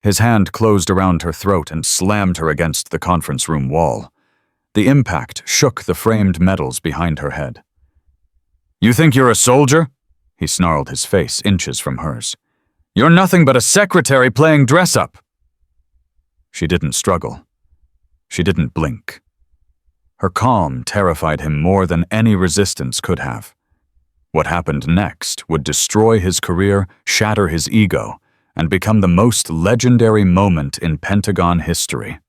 His hand closed around her throat and slammed her against the conference room wall. The impact shook the framed metals behind her head. "You think you're a soldier?" He snarled, his face inches from hers. "You're nothing but a secretary playing dress-up." She didn't struggle. She didn't blink. Her calm terrified him more than any resistance could have. What happened next would destroy his career, shatter his ego, and become the most legendary moment in Pentagon history.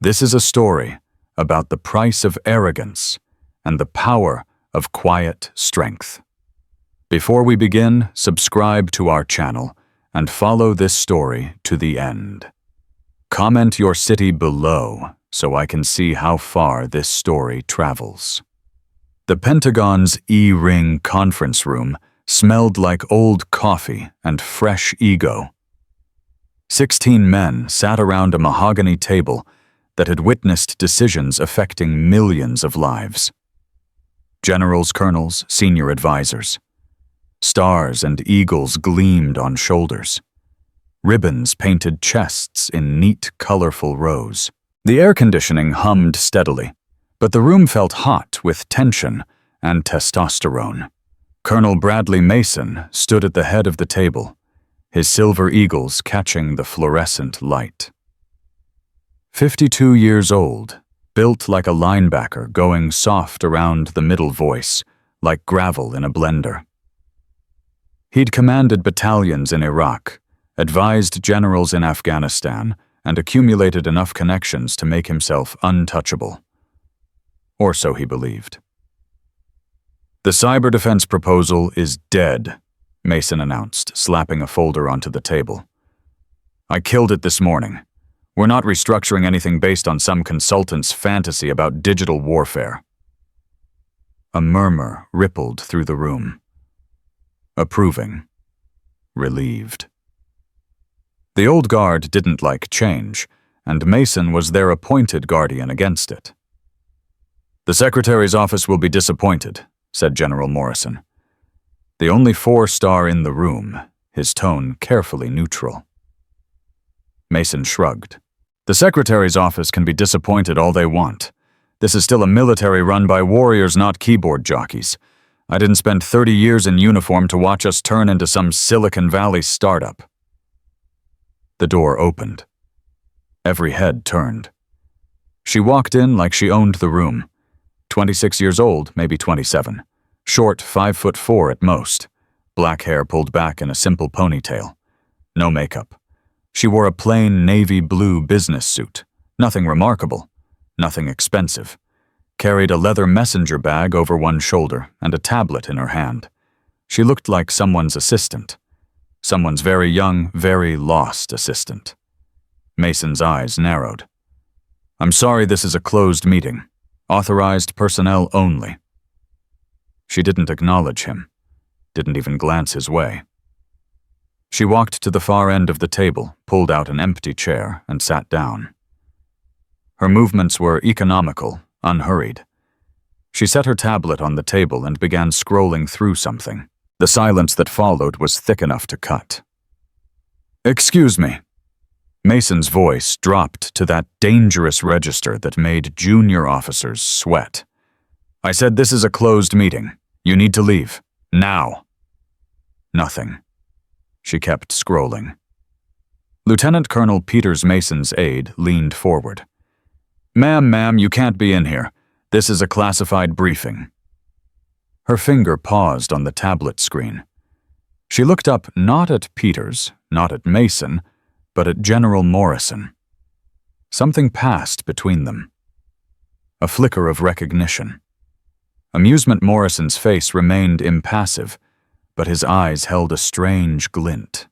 This is a story about the price of arrogance and the power of quiet strength. Before we begin, subscribe to our channel and follow this story to the end. Comment your city below so I can see how far this story travels. The Pentagon's E-ring conference room smelled like old coffee and fresh ego. 16 men sat around a mahogany table that had witnessed decisions affecting millions of lives. Generals, colonels, senior advisors. Stars and eagles gleamed on shoulders. Ribbons painted chests in neat, colorful rows. The air conditioning hummed steadily, but the room felt hot with tension and testosterone. Colonel Bradley Mason stood at the head of the table, his silver eagles catching the fluorescent light. 52 years old, built like a linebacker, going soft around the middle voice, like gravel in a blender. He'd commanded battalions in Iraq, advised generals in Afghanistan, and accumulated enough connections to make himself untouchable. Or so he believed. "The cyber defense proposal is dead," Mason announced, slapping a folder onto the table. "I killed it this morning. We're not restructuring anything based on some consultant's fantasy about digital warfare." A murmur rippled through the room. Approving. Relieved. The old guard didn't like change, and Mason was their appointed guardian against it. "The Secretary's office will be disappointed," said General Morrison. The only 4-star in the room, his tone carefully neutral. Mason shrugged. "The Secretary's office can be disappointed all they want. This is still a military run by warriors, not keyboard jockeys. I didn't spend 30 years in uniform to watch us turn into some Silicon Valley startup." The door opened. Every head turned. She walked in like she owned the room. 26 years old, maybe 27. Short, 5'4" at most. Black hair pulled back in a simple ponytail. No makeup. She wore a plain navy blue business suit. Nothing remarkable. Nothing expensive. Carried a leather messenger bag over one shoulder and a tablet in her hand. She looked like someone's assistant. Someone's very young, very lost assistant. Mason's eyes narrowed. "I'm sorry, this is a closed meeting. Authorized personnel only." She didn't acknowledge him, didn't even glance his way. She walked to the far end of the table, pulled out an empty chair, and sat down. Her movements were economical, unhurried. She set her tablet on the table and began scrolling through something. The silence that followed was thick enough to cut. "Excuse me." Mason's voice dropped to that dangerous register that made junior officers sweat. "I said this is a closed meeting. You need to leave. Now." Nothing. She kept scrolling. Lieutenant Colonel Peters Mason's aide leaned forward. Ma'am, you can't be in here. This is a classified briefing." Her finger paused on the tablet screen. She looked up not at Peters, not at Mason, but at General Morrison. Something passed between them. A flicker of recognition. Amusement Morrison's face remained impassive, but his eyes held a strange glint.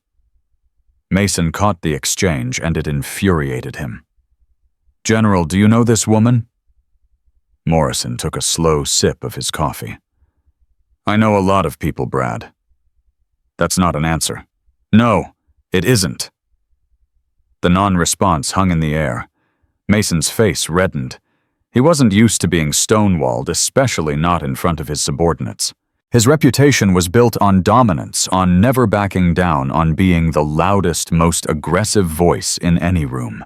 Mason caught the exchange, and it infuriated him. "General, do you know this woman?" Morrison took a slow sip of his coffee. "I know a lot of people, Brad." "That's not an answer." "No, it isn't." The non-response hung in the air. Mason's face reddened. He wasn't used to being stonewalled, especially not in front of his subordinates. His reputation was built on dominance, on never backing down, on being the loudest, most aggressive voice in any room.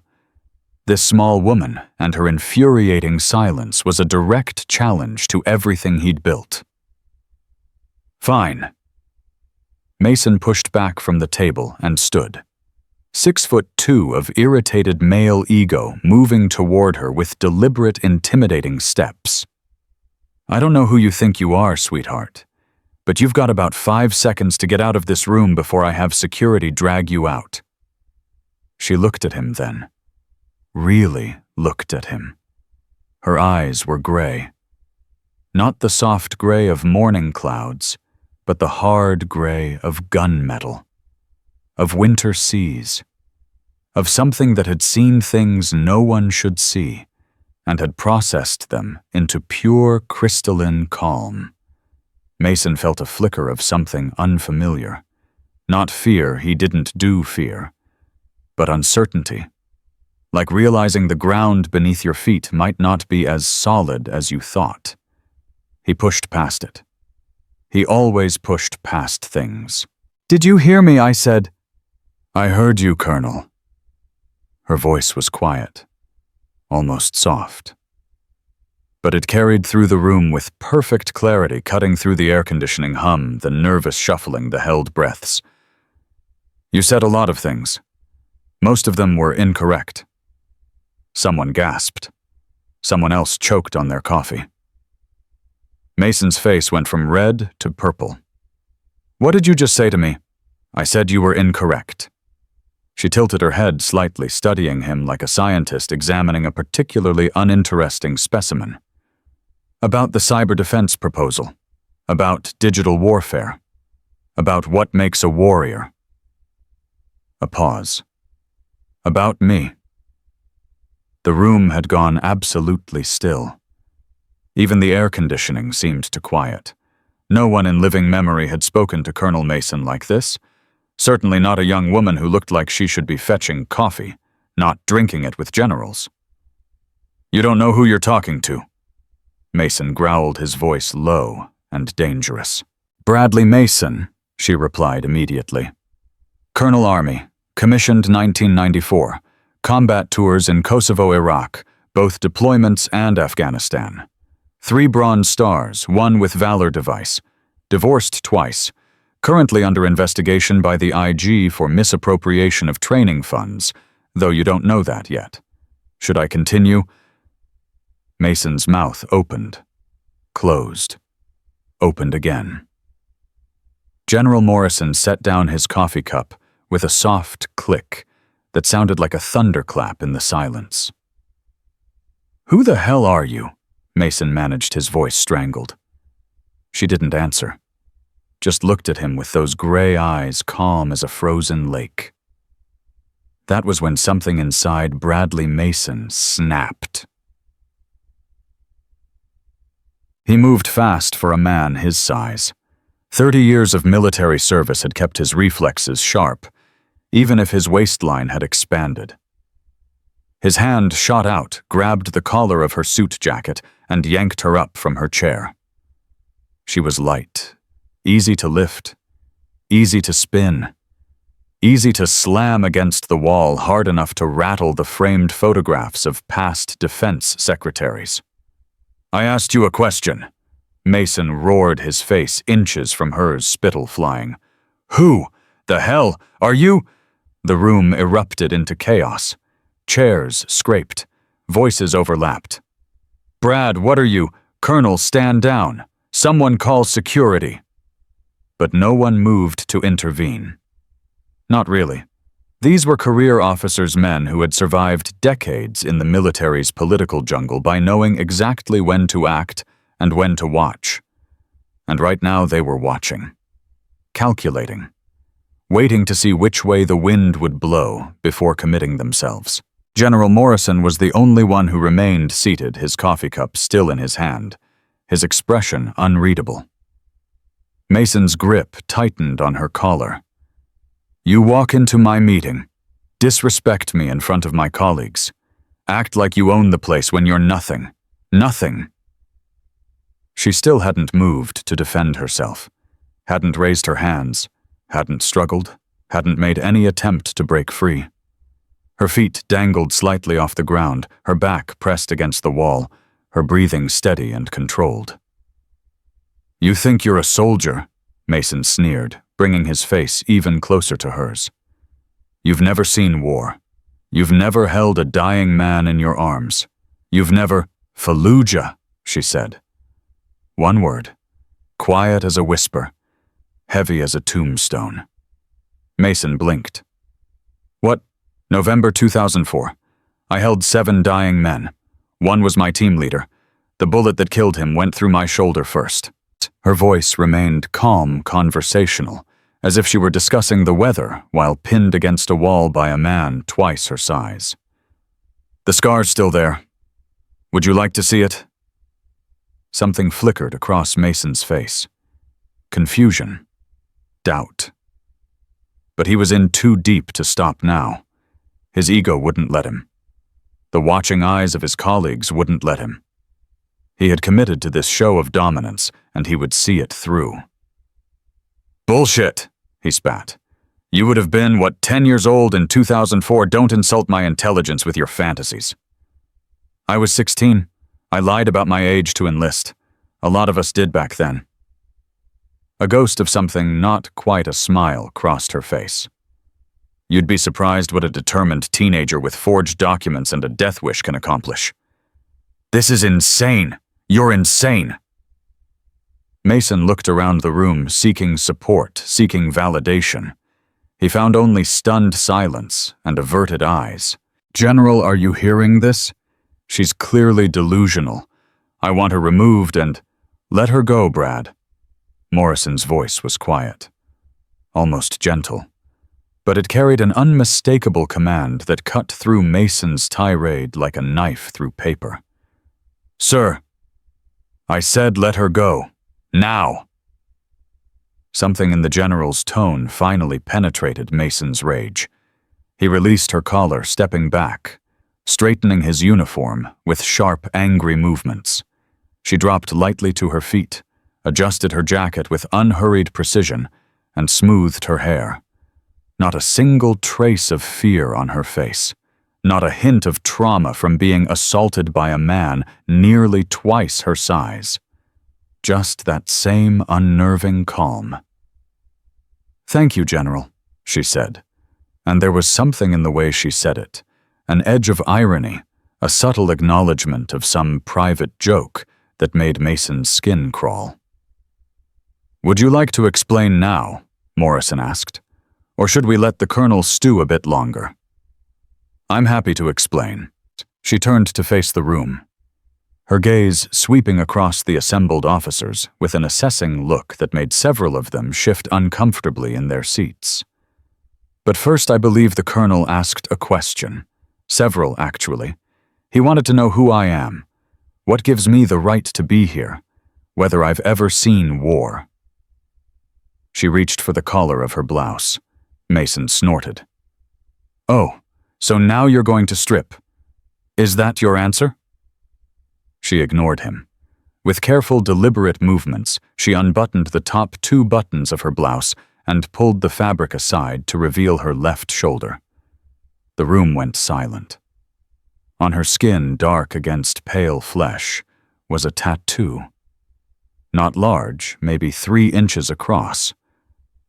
This small woman and her infuriating silence was a direct challenge to everything he'd built. Fine. Mason pushed back from the table and stood. 6'2" of irritated male ego moving toward her with deliberate, intimidating steps. I don't know who you think you are, sweetheart, but you've got about 5 seconds to get out of this room before I have security drag you out. She looked at him then. Really looked at him. Her eyes were gray. Not the soft gray of morning clouds, but the hard gray of gunmetal, of winter seas, of something that had seen things no one should see and had processed them into pure crystalline calm. Mason felt a flicker of something unfamiliar. Not fear, he didn't do fear, but uncertainty. Like realizing the ground beneath your feet might not be as solid as you thought. He pushed past it. He always pushed past things. "Did you hear me?" I said. "I heard you, Colonel." Her voice was quiet, almost soft. But it carried through the room with perfect clarity, cutting through the air conditioning hum, the nervous shuffling, the held breaths. "You said a lot of things. Most of them were incorrect." Someone gasped. Someone else choked on their coffee. Mason's face went from red to purple. "What did you just say to me?" "I said you were incorrect." She tilted her head slightly, studying him like a scientist examining a particularly uninteresting specimen. "About the cyber defense proposal. About digital warfare. About what makes a warrior." A pause. "About me." The room had gone absolutely still. Even the air conditioning seemed to quiet. No one in living memory had spoken to Colonel Mason like this. Certainly not a young woman who looked like she should be fetching coffee, not drinking it with generals. "You don't know who you're talking to." Mason growled, his voice low and dangerous. "Bradley Mason," she replied immediately. "Colonel Army, commissioned 1994, combat tours in Kosovo, Iraq, both deployments and Afghanistan. 3 Bronze Stars, 1 with Valor device, divorced twice, currently under investigation by the IG for misappropriation of training funds, though you don't know that yet. Should I continue?" Mason's mouth opened, closed, opened again. General Morrison set down his coffee cup with a soft click that sounded like a thunderclap in the silence. "Who the hell are you?" Mason managed, his voice strangled. She didn't answer, just looked at him with those gray eyes calm as a frozen lake. That was when something inside Bradley Mason snapped. He moved fast for a man his size. 30 years of military service had kept his reflexes sharp, even if his waistline had expanded. His hand shot out, grabbed the collar of her suit jacket, and yanked her up from her chair. She was light, easy to lift, easy to spin, easy to slam against the wall hard enough to rattle the framed photographs of past defense secretaries. "I asked you a question." Mason roared, his face inches from hers, spittle flying. "Who the hell are you?" The room erupted into chaos. Chairs scraped. Voices overlapped. "Brad, what are you? Colonel, stand down. Someone call security." But no one moved to intervene. Not really. These were career officers' men who had survived decades in the military's political jungle by knowing exactly when to act and when to watch. And right now they were watching. Calculating. Waiting to see which way the wind would blow before committing themselves. General Morrison was the only one who remained seated, his coffee cup still in his hand, his expression unreadable. Mason's grip tightened on her collar. "You walk into my meeting, disrespect me in front of my colleagues, act like you own the place when you're nothing. Nothing." She still hadn't moved to defend herself, hadn't raised her hands, hadn't struggled, hadn't made any attempt to break free. Her feet dangled slightly off the ground, her back pressed against the wall, her breathing steady and controlled. "You think you're a soldier?" Mason sneered, bringing his face even closer to hers. "You've never seen war. You've never held a dying man in your arms. You've never—" "Fallujah," she said. One word, quiet as a whisper, heavy as a tombstone. Mason blinked. "What? November 2004. I held 7 dying men. One was my team leader. The bullet that killed him went through my shoulder first." Her voice remained calm, conversational, as if she were discussing the weather while pinned against a wall by a man twice her size. "The scar's still there. Would you like to see it?" Something flickered across Mason's face. Confusion. Doubt. But he was in too deep to stop now. His ego wouldn't let him. The watching eyes of his colleagues wouldn't let him. He had committed to this show of dominance, and he would see it through. "Bullshit," he spat. "You would have been, 10 years old in 2004? Don't insult my intelligence with your fantasies." "I was 16. I lied about my age to enlist. A lot of us did back then." A ghost of something not quite a smile crossed her face. "You'd be surprised what a determined teenager with forged documents and a death wish can accomplish." "This is insane. You're insane." Mason looked around the room, seeking support, seeking validation. He found only stunned silence and averted eyes. "General, are you hearing this? She's clearly delusional. I want her removed and—" "Let her go, Brad." Morrison's voice was quiet, almost gentle, but it carried an unmistakable command that cut through Mason's tirade like a knife through paper. "Sir, I said let her go. Now." Something in the general's tone finally penetrated Mason's rage. He released her collar, stepping back, straightening his uniform with sharp, angry movements. She dropped lightly to her feet, adjusted her jacket with unhurried precision, and smoothed her hair. Not a single trace of fear on her face, not a hint of trauma from being assaulted by a man nearly twice her size. Just that same unnerving calm. "Thank you, General," she said, and there was something in the way she said it, an edge of irony, a subtle acknowledgement of some private joke that made Mason's skin crawl. "Would you like to explain now?" Morrison asked. "Or should we let the colonel stew a bit longer?" "I'm happy to explain." She turned to face the room, her gaze sweeping across the assembled officers with an assessing look that made several of them shift uncomfortably in their seats. "But first, I believe the colonel asked a question. Several, actually. He wanted to know who I am, what gives me the right to be here, whether I've ever seen war." She reached for the collar of her blouse. Mason snorted. "Oh, so now you're going to strip. Is that your answer?" She ignored him. With careful, deliberate movements, she unbuttoned the top 2 buttons of her blouse and pulled the fabric aside to reveal her left shoulder. The room went silent. On her skin, dark against pale flesh, was a tattoo. Not large, maybe 3 inches across,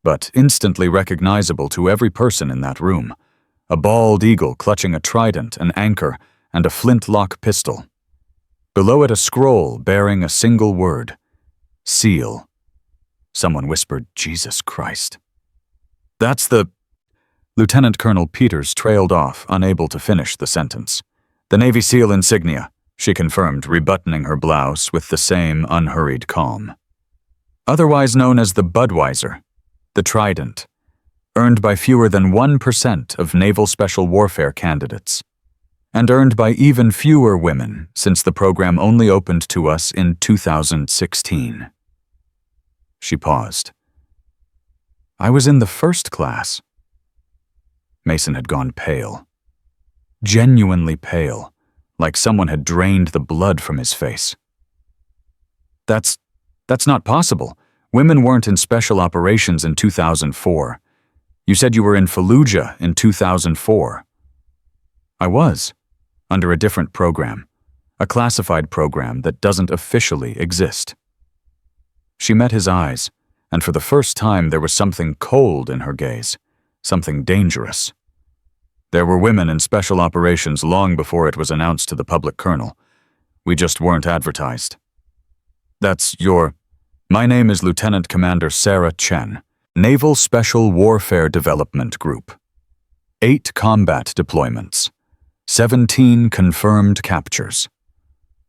but instantly recognizable to every person in that room. A bald eagle clutching a trident, an anchor, and a flintlock pistol. Below it a scroll bearing a single word. Seal. Someone whispered, "Jesus Christ." "That's the—" Lieutenant Colonel Peters trailed off, unable to finish the sentence. "The Navy SEAL insignia," she confirmed, rebuttoning her blouse with the same unhurried calm. "Otherwise known as the Budweiser, the Trident, earned by fewer than 1% of naval special warfare candidates, and earned by even fewer women since the program only opened to us in 2016. She paused. "I was in the first class." Mason had gone pale. Genuinely pale, like someone had drained the blood from his face. That's not possible. Women weren't in special operations in 2004. You said you were in Fallujah in 2004. I was, under a different program, a classified program that doesn't officially exist. She met his eyes, and for the first time there was something cold in her gaze, something dangerous. There were women in special operations long before it was announced to the public, Colonel. We just weren't advertised. My name is Lieutenant Commander Sarah Chen, Naval Special Warfare Development Group. 8 combat deployments. 17 confirmed captures.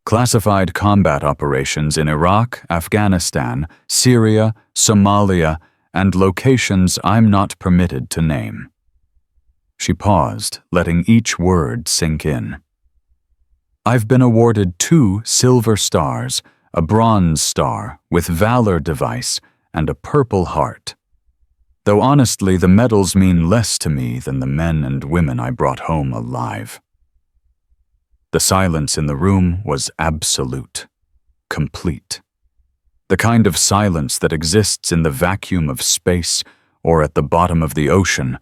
Classified combat operations in Iraq, Afghanistan, Syria, Somalia, and locations I'm not permitted to name. She paused, letting each word sink in. I've been awarded 2 Silver Stars, a Bronze Star with Valor Device, and a Purple Heart. Though honestly, the medals mean less to me than the men and women I brought home alive. The silence in the room was absolute, complete. The kind of silence that exists in the vacuum of space, or at the bottom of the ocean,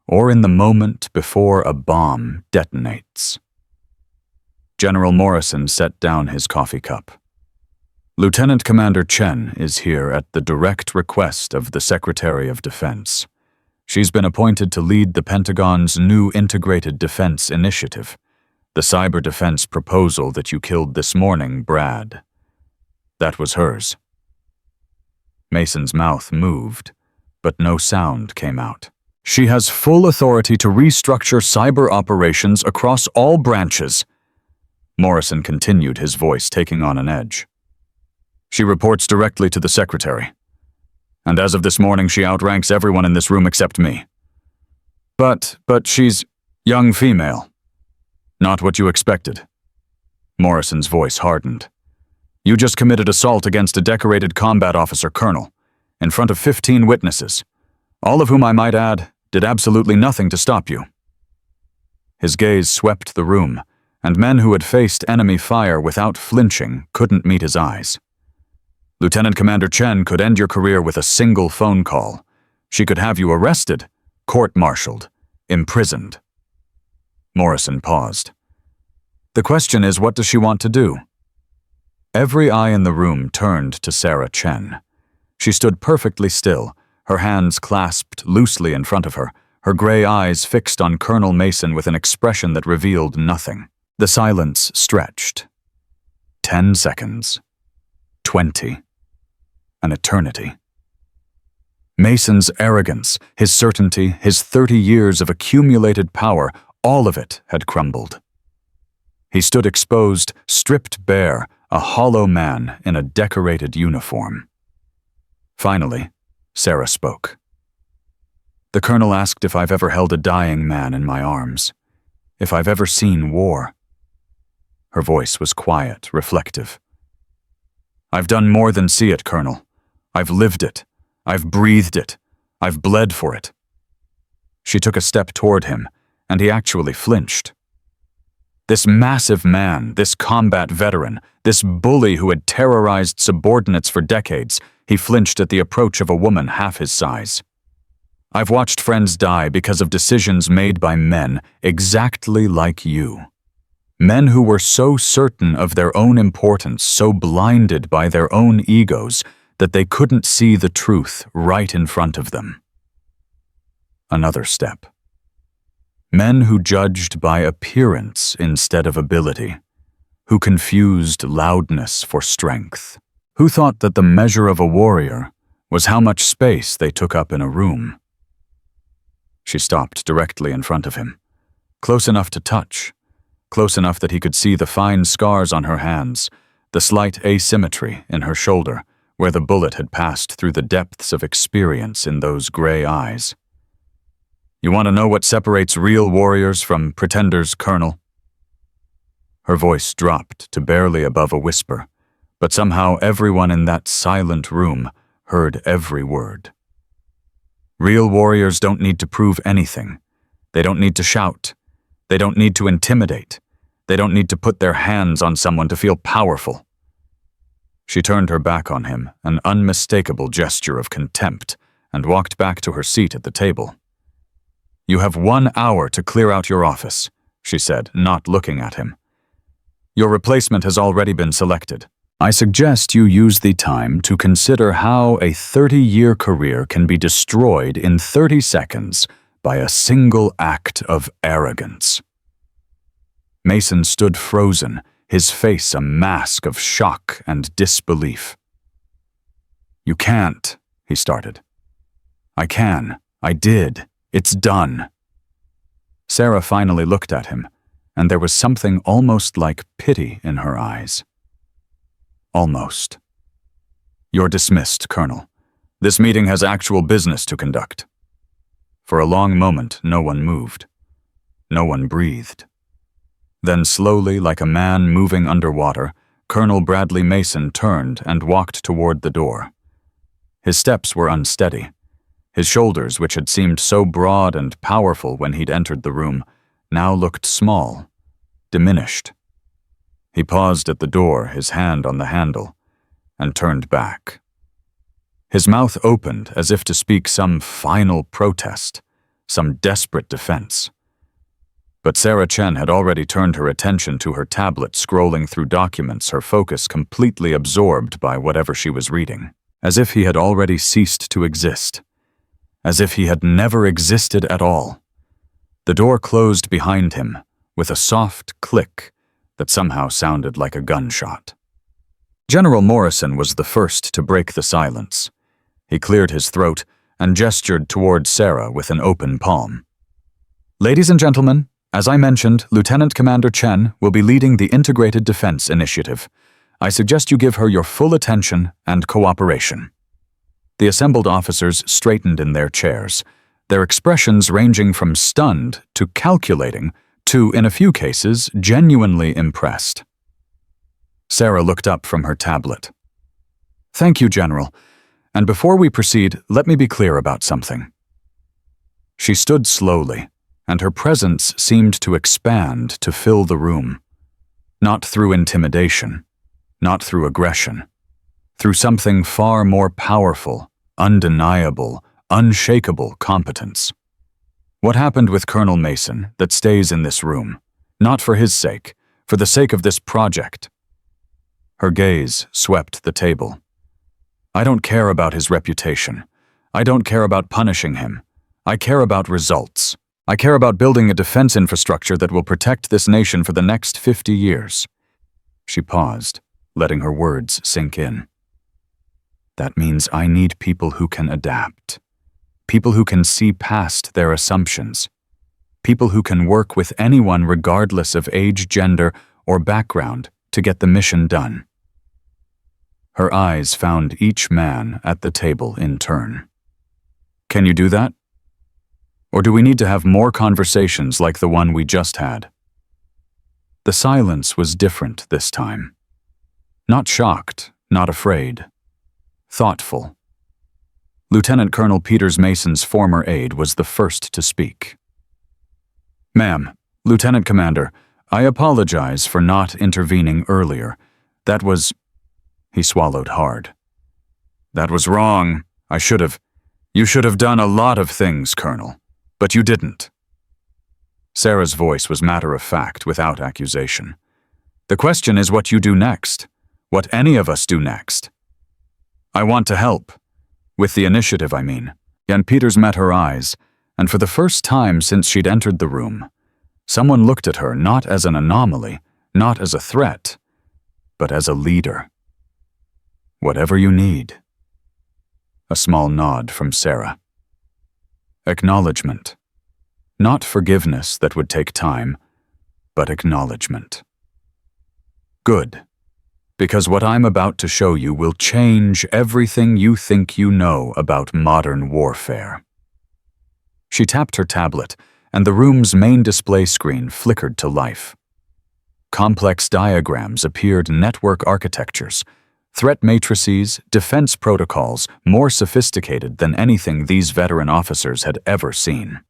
or in the moment before a bomb detonates. General Morrison set down his coffee cup. Lieutenant Commander Chen is here at the direct request of the Secretary of Defense. She's been appointed to lead the Pentagon's new Integrated Defense Initiative, the cyber defense proposal that you killed this morning, Brad. That was hers. Mason's mouth moved, but no sound came out. She has full authority to restructure cyber operations across all branches. Morrison continued, his voice taking on an edge. She reports directly to the Secretary. And as of this morning, she outranks everyone in this room except me. But she's young female. Not what you expected. Morrison's voice hardened. You just committed assault against a decorated combat officer, Colonel, in front of 15 witnesses, all of whom, I might add, did absolutely nothing to stop you. His gaze swept the room, and men who had faced enemy fire without flinching couldn't meet his eyes. Lieutenant Commander Chen could end your career with a single phone call. She could have you arrested, court-martialed, imprisoned. Morrison paused. The question is, what does she want to do? Every eye in the room turned to Sarah Chen. She stood perfectly still, her hands clasped loosely in front of her, her gray eyes fixed on Colonel Mason with an expression that revealed nothing. The silence stretched. 10 seconds. 20. An eternity. Mason's arrogance, his certainty, his 30 years of accumulated power, all of it had crumbled. He stood exposed, stripped bare, a hollow man in a decorated uniform. Finally, Sarah spoke. The colonel asked if I've ever held a dying man in my arms, if I've ever seen war. Her voice was quiet, reflective. I've done more than see it, Colonel. I've lived it. I've breathed it. I've bled for it. She took a step toward him, and he actually flinched. This massive man, this combat veteran, this bully who had terrorized subordinates for decades, he flinched at the approach of a woman half his size. I've watched friends die because of decisions made by men exactly like you. Men who were so certain of their own importance, so blinded by their own egos, that they couldn't see the truth right in front of them. Another step. Men who judged by appearance instead of ability, who confused loudness for strength, who thought that the measure of a warrior was how much space they took up in a room. She stopped directly in front of him, close enough to touch, close enough that he could see the fine scars on her hands, the slight asymmetry in her shoulder, where the bullet had passed through the depths of experience in those gray eyes. You want to know what separates real warriors from pretenders, Colonel? Her voice dropped to barely above a whisper, but somehow everyone in that silent room heard every word. Real warriors don't need to prove anything. They don't need to shout. They don't need to intimidate. They don't need to put their hands on someone to feel powerful. She turned her back on him, an unmistakable gesture of contempt, and walked back to her seat at the table. "You have 1 hour to clear out your office," she said, not looking at him. "Your replacement has already been selected. I suggest you use the time to consider how a 30-year career can be destroyed in 30 seconds by a single act of arrogance." Mason stood frozen, his face a mask of shock and disbelief. "You can't," he started. "I can. I did. It's done." Sarah finally looked at him, and there was something almost like pity in her eyes. "Almost. You're dismissed, Colonel. This meeting has actual business to conduct." For a long moment, no one moved. No one breathed. Then slowly, like a man moving underwater, Colonel Bradley Mason turned and walked toward the door. His steps were unsteady. His shoulders, which had seemed so broad and powerful when he'd entered the room, now looked small, diminished. He paused at the door, his hand on the handle, and turned back. His mouth opened as if to speak some final protest, some desperate defense. But Sarah Chen had already turned her attention to her tablet, scrolling through documents, her focus completely absorbed by whatever she was reading, as if he had already ceased to exist, as if he had never existed at all. The door closed behind him with a soft click that somehow sounded like a gunshot. General Morrison was the first to break the silence. He cleared his throat and gestured toward Sarah with an open palm. "Ladies and gentlemen, as I mentioned, Lieutenant Commander Chen will be leading the Integrated Defense Initiative. I suggest you give her your full attention and cooperation." The assembled officers straightened in their chairs, their expressions ranging from stunned to calculating to, in a few cases, genuinely impressed. Sarah looked up from her tablet. "Thank you, General. And before we proceed, let me be clear about something." She stood slowly, and her presence seemed to expand to fill the room. Not through intimidation, not through aggression, through something far more powerful, undeniable, unshakable competence. What happened with Colonel Mason that stays in this room, not for his sake, for the sake of this project? Her gaze swept the table. "I don't care about his reputation. I don't care about punishing him. I care about results. I care about building a defense infrastructure that will protect this nation for the next 50 years. She paused, letting her words sink in. "That means I need people who can adapt. People who can see past their assumptions. People who can work with anyone regardless of age, gender, or background to get the mission done." Her eyes found each man at the table in turn. "Can you do that? Or do we need to have more conversations like the one we just had?" The silence was different this time. Not shocked, not afraid. Thoughtful. Lieutenant Colonel Peters Mason's former aide was the first to speak. "Ma'am, Lieutenant Commander, I apologize for not intervening earlier. That was..." He swallowed hard. "That was wrong. You should have done a lot of things, Colonel. But you didn't." Sarah's voice was matter-of-fact, without accusation. "The question is what you do next. What any of us do next. I want to help. With the initiative, I mean." And Peters met her eyes, and for the first time since she'd entered the room, someone looked at her not as an anomaly, not as a threat, but as a leader. "Whatever you need." A small nod from Sarah. Acknowledgement. Not forgiveness that would take time, but acknowledgement. "Good. Because what I'm about to show you will change everything you think you know about modern warfare." She tapped her tablet, and the room's main display screen flickered to life. Complex diagrams appeared, network architectures, threat matrices, defense protocols more sophisticated than anything these veteran officers had ever seen.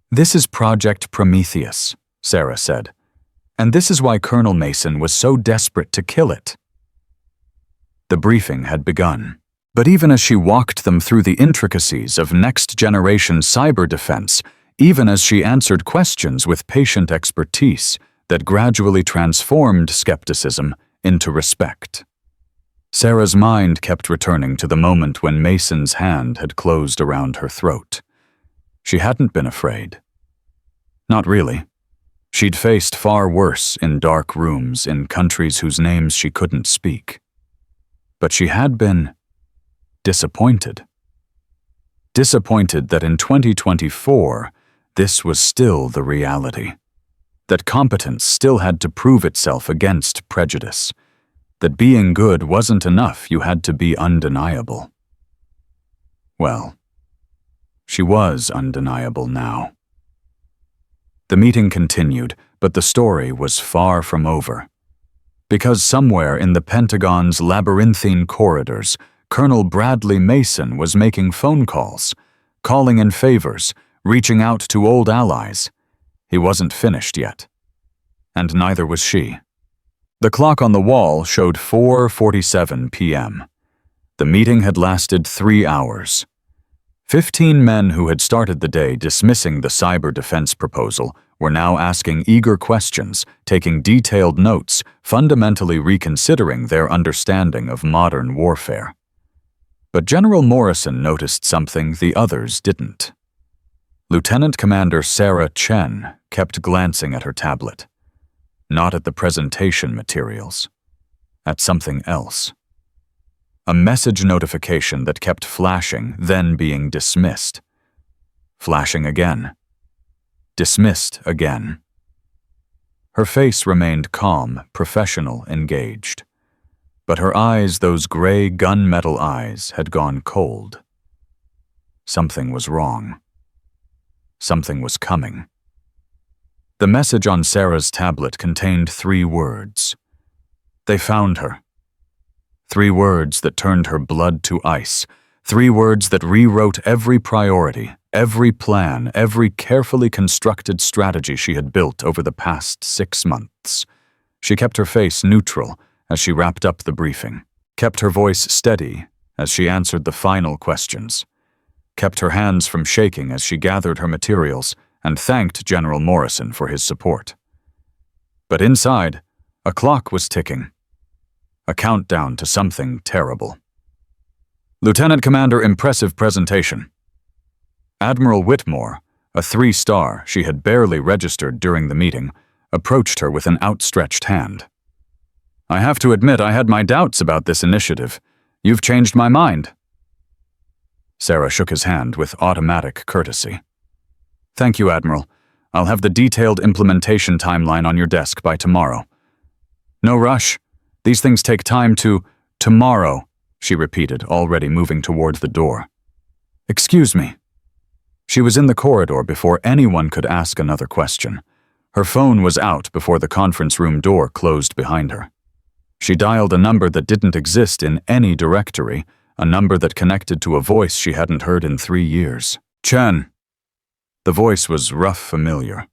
"This is Project Prometheus," Sarah said, "and this is why Colonel Mason was so desperate to kill it." The briefing had begun. But even as she walked them through the intricacies of next-generation cyber defense, even as she answered questions with patient expertise that gradually transformed skepticism into respect, Sarah's mind kept returning to the moment when Mason's hand had closed around her throat. She hadn't been afraid. Not really. She'd faced far worse in dark rooms in countries whose names she couldn't speak. But she had been disappointed. Disappointed that in 2024, this was still the reality. That competence still had to prove itself against prejudice. That being good wasn't enough, you had to be undeniable. Well, she was undeniable now. The meeting continued, but the story was far from over. Because somewhere in the Pentagon's labyrinthine corridors, Colonel Bradley Mason was making phone calls, calling in favors, reaching out to old allies. He wasn't finished yet. And neither was she. The clock on the wall showed 4:47 p.m. The meeting had lasted 3 hours. 15 men who had started the day dismissing the cyber defense proposal were now asking eager questions, taking detailed notes, fundamentally reconsidering their understanding of modern warfare. But General Morrison noticed something the others didn't. Lieutenant Commander Sarah Chen kept glancing at her tablet. Not at the presentation materials. At something else. A message notification that kept flashing, then being dismissed. Flashing again. Dismissed again. Her face remained calm, professional, engaged. But her eyes, those gray gunmetal eyes, had gone cold. Something was wrong. Something was coming. The message on Sarah's tablet contained 3 words. They found her. 3 words that turned her blood to ice. 3 words that rewrote every priority, every plan, every carefully constructed strategy she had built over the past 6 months. She kept her face neutral as she wrapped up the briefing, kept her voice steady as she answered the final questions, kept her hands from shaking as she gathered her materials and thanked General Morrison for his support. But inside, a clock was ticking. A countdown to something terrible. Lieutenant Commander, impressive presentation. Admiral Whitmore, a 3-star she had barely registered during the meeting, approached her with an outstretched hand. I have to admit I had my doubts about this initiative. You've changed my mind. Sarah shook his hand with automatic courtesy. Thank you, Admiral. I'll have the detailed implementation timeline on your desk by tomorrow. No rush. These things take time to... Tomorrow, she repeated, already moving toward the door. Excuse me. She was in the corridor before anyone could ask another question. Her phone was out before the conference room door closed behind her. She dialed a number that didn't exist in any directory, a number that connected to a voice she hadn't heard in 3 years. Chen. The voice was rough familiar.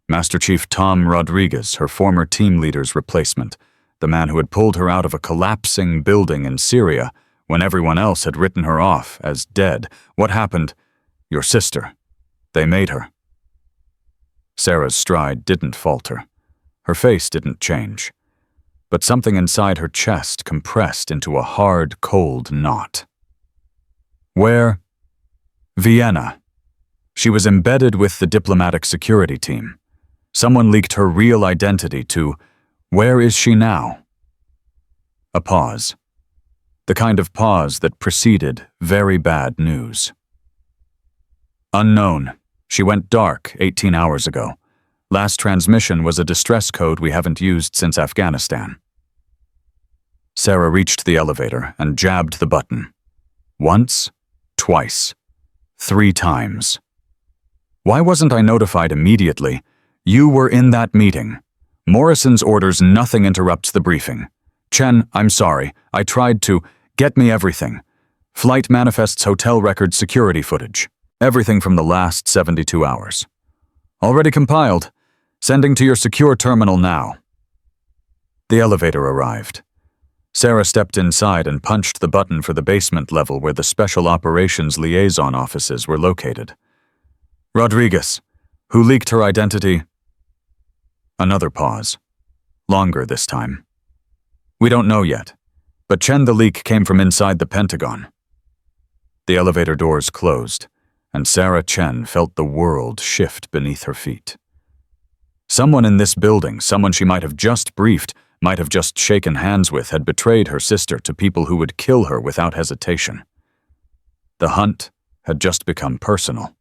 Master Chief Tom Rodriguez, her former team leader's replacement, the man who had pulled her out of a collapsing building in Syria when everyone else had written her off as dead. What happened? Your sister. They made her. Sarah's stride didn't falter. Her face didn't change. But something inside her chest compressed into a hard, cold knot. Where? Vienna. She was embedded with the diplomatic security team. Someone leaked her real identity to... Where is she now? A pause. The kind of pause that preceded very bad news. Unknown. She went dark 18 hours ago. Last transmission was a distress code we haven't used since Afghanistan. Sarah reached the elevator and jabbed the button. Once, twice, 3 times. Why wasn't I notified immediately? You were in that meeting. Morrison's orders, nothing interrupts the briefing. Chen, I'm sorry. I tried to. Get me everything. Flight manifests, hotel records, security footage. Everything from the last 72 hours. Already compiled. Sending to your secure terminal now. The elevator arrived. Sarah stepped inside and punched the button for the basement level where the Special Operations Liaison offices were located. Rodriguez, who leaked her identity? Another pause. Longer this time. We don't know yet, but Chen, the leak came from inside the Pentagon. The elevator doors closed, and Sarah Chen felt the world shift beneath her feet. Someone in this building, someone she might have just briefed, might have just shaken hands with, had betrayed her sister to people who would kill her without hesitation. The hunt had just become personal.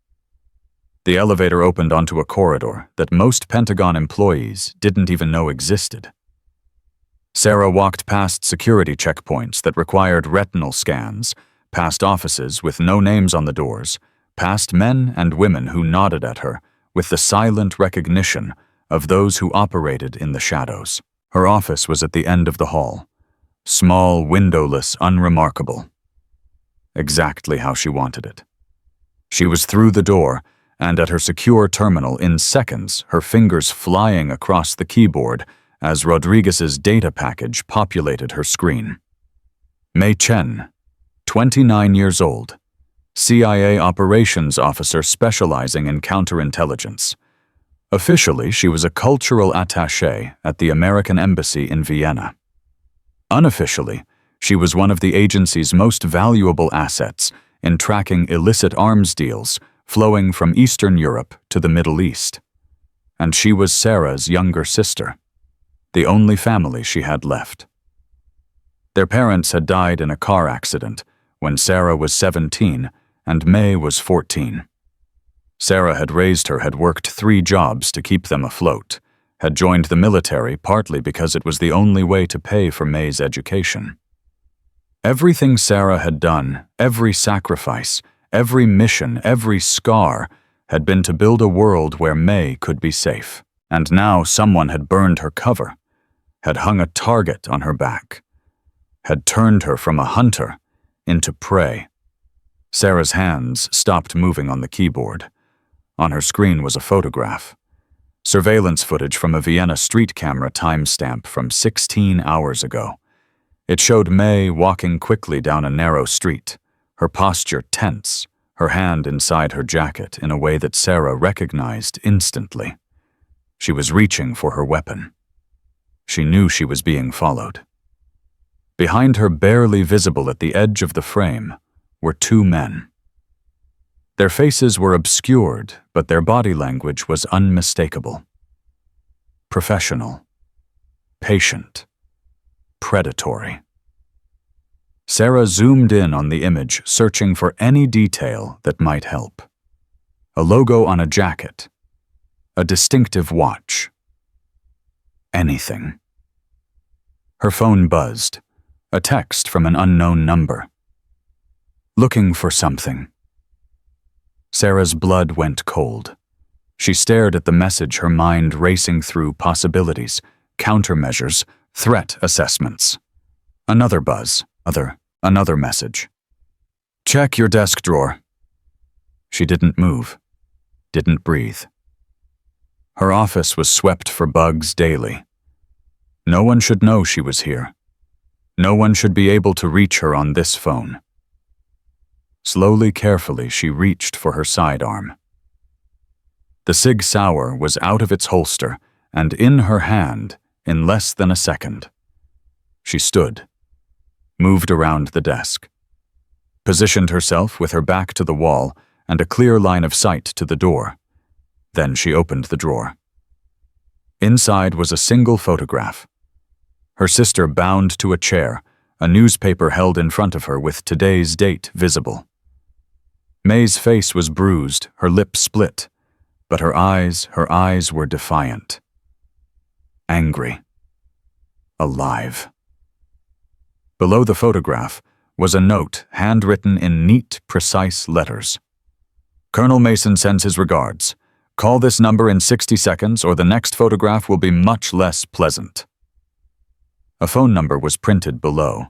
The elevator opened onto a corridor that most Pentagon employees didn't even know existed. Sarah walked past security checkpoints that required retinal scans, past offices with no names on the doors, past men and women who nodded at her with the silent recognition of those who operated in the shadows. Her office was at the end of the hall, small, windowless, unremarkable. Exactly how she wanted it. She was through the door, and at her secure terminal in seconds, her fingers flying across the keyboard as Rodriguez's data package populated her screen. Mei Chen, 29 years old, CIA operations officer specializing in counterintelligence. Officially, she was a cultural attaché at the American Embassy in Vienna. Unofficially, she was one of the agency's most valuable assets in tracking illicit arms deals flowing from Eastern Europe to the Middle East. And she was Sarah's younger sister, the only family she had left. Their parents had died in a car accident when Sarah was 17 and May was 14. Sarah had raised her, had worked 3 jobs to keep them afloat, had joined the military partly because it was the only way to pay for May's education. Everything Sarah had done, every sacrifice, every mission, every scar, had been to build a world where May could be safe. And now someone had burned her cover, had hung a target on her back, had turned her from a hunter into prey. Sarah's hands stopped moving on the keyboard. On her screen was a photograph. Surveillance footage from a Vienna street camera timestamp from 16 hours ago. It showed May walking quickly down a narrow street, her posture tense, her hand inside her jacket in a way that Sarah recognized instantly. She was reaching for her weapon. She knew she was being followed. Behind her, barely visible at the edge of the frame, were 2 men. Their faces were obscured, but their body language was unmistakable. Professional, patient, predatory. Sarah zoomed in on the image, searching for any detail that might help. A logo on a jacket, a distinctive watch. Anything. Her phone buzzed, a text from an unknown number. Looking for something. Sarah's blood went cold. She stared at the message, her mind racing through possibilities, countermeasures, threat assessments. Another buzz, another message. Check your desk drawer. She didn't move, didn't breathe. Her office was swept for bugs daily. No one should know she was here. No one should be able to reach her on this phone. Slowly, carefully, she reached for her sidearm. The Sig Sauer was out of its holster and in her hand in less than a second. She stood, moved around the desk, positioned herself with her back to the wall and a clear line of sight to the door. Then she opened the drawer. Inside was a single photograph. Her sister bound to a chair, a newspaper held in front of her with today's date visible. May's face was bruised, her lips split, but her eyes were defiant. Angry. Alive. Below the photograph was a note handwritten in neat, precise letters. Colonel Mason sends his regards. Call this number in 60 seconds or the next photograph will be much less pleasant. A phone number was printed below.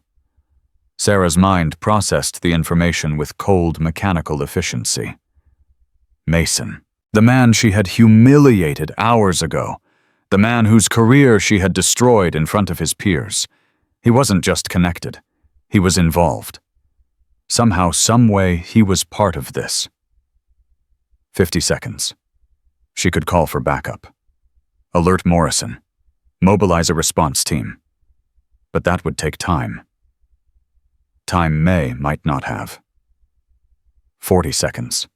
Sarah's mind processed the information with cold, mechanical efficiency. Mason, the man she had humiliated hours ago, the man whose career she had destroyed in front of his peers. He wasn't just connected. He was involved. Somehow, some way, he was part of this. 50 seconds. She could call for backup. Alert Morrison. Mobilize a response team. But that would take time. Time May might not have. 40 seconds.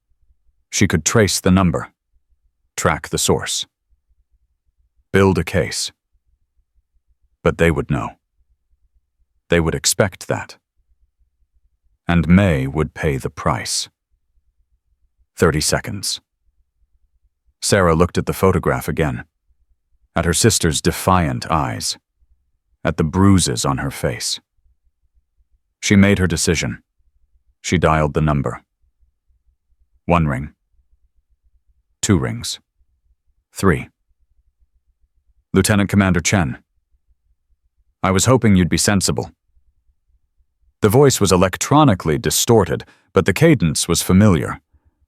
She could trace the number. Track the source. Build a case. But they would know. They would expect that. And May would pay the price. 30 seconds. Sarah looked at the photograph again. At her sister's defiant eyes. At the bruises on her face. She made her decision. She dialed the number. 1 ring. 2 rings. 3. Lieutenant Commander Chen. I was hoping you'd be sensible. The voice was electronically distorted, but the cadence was familiar.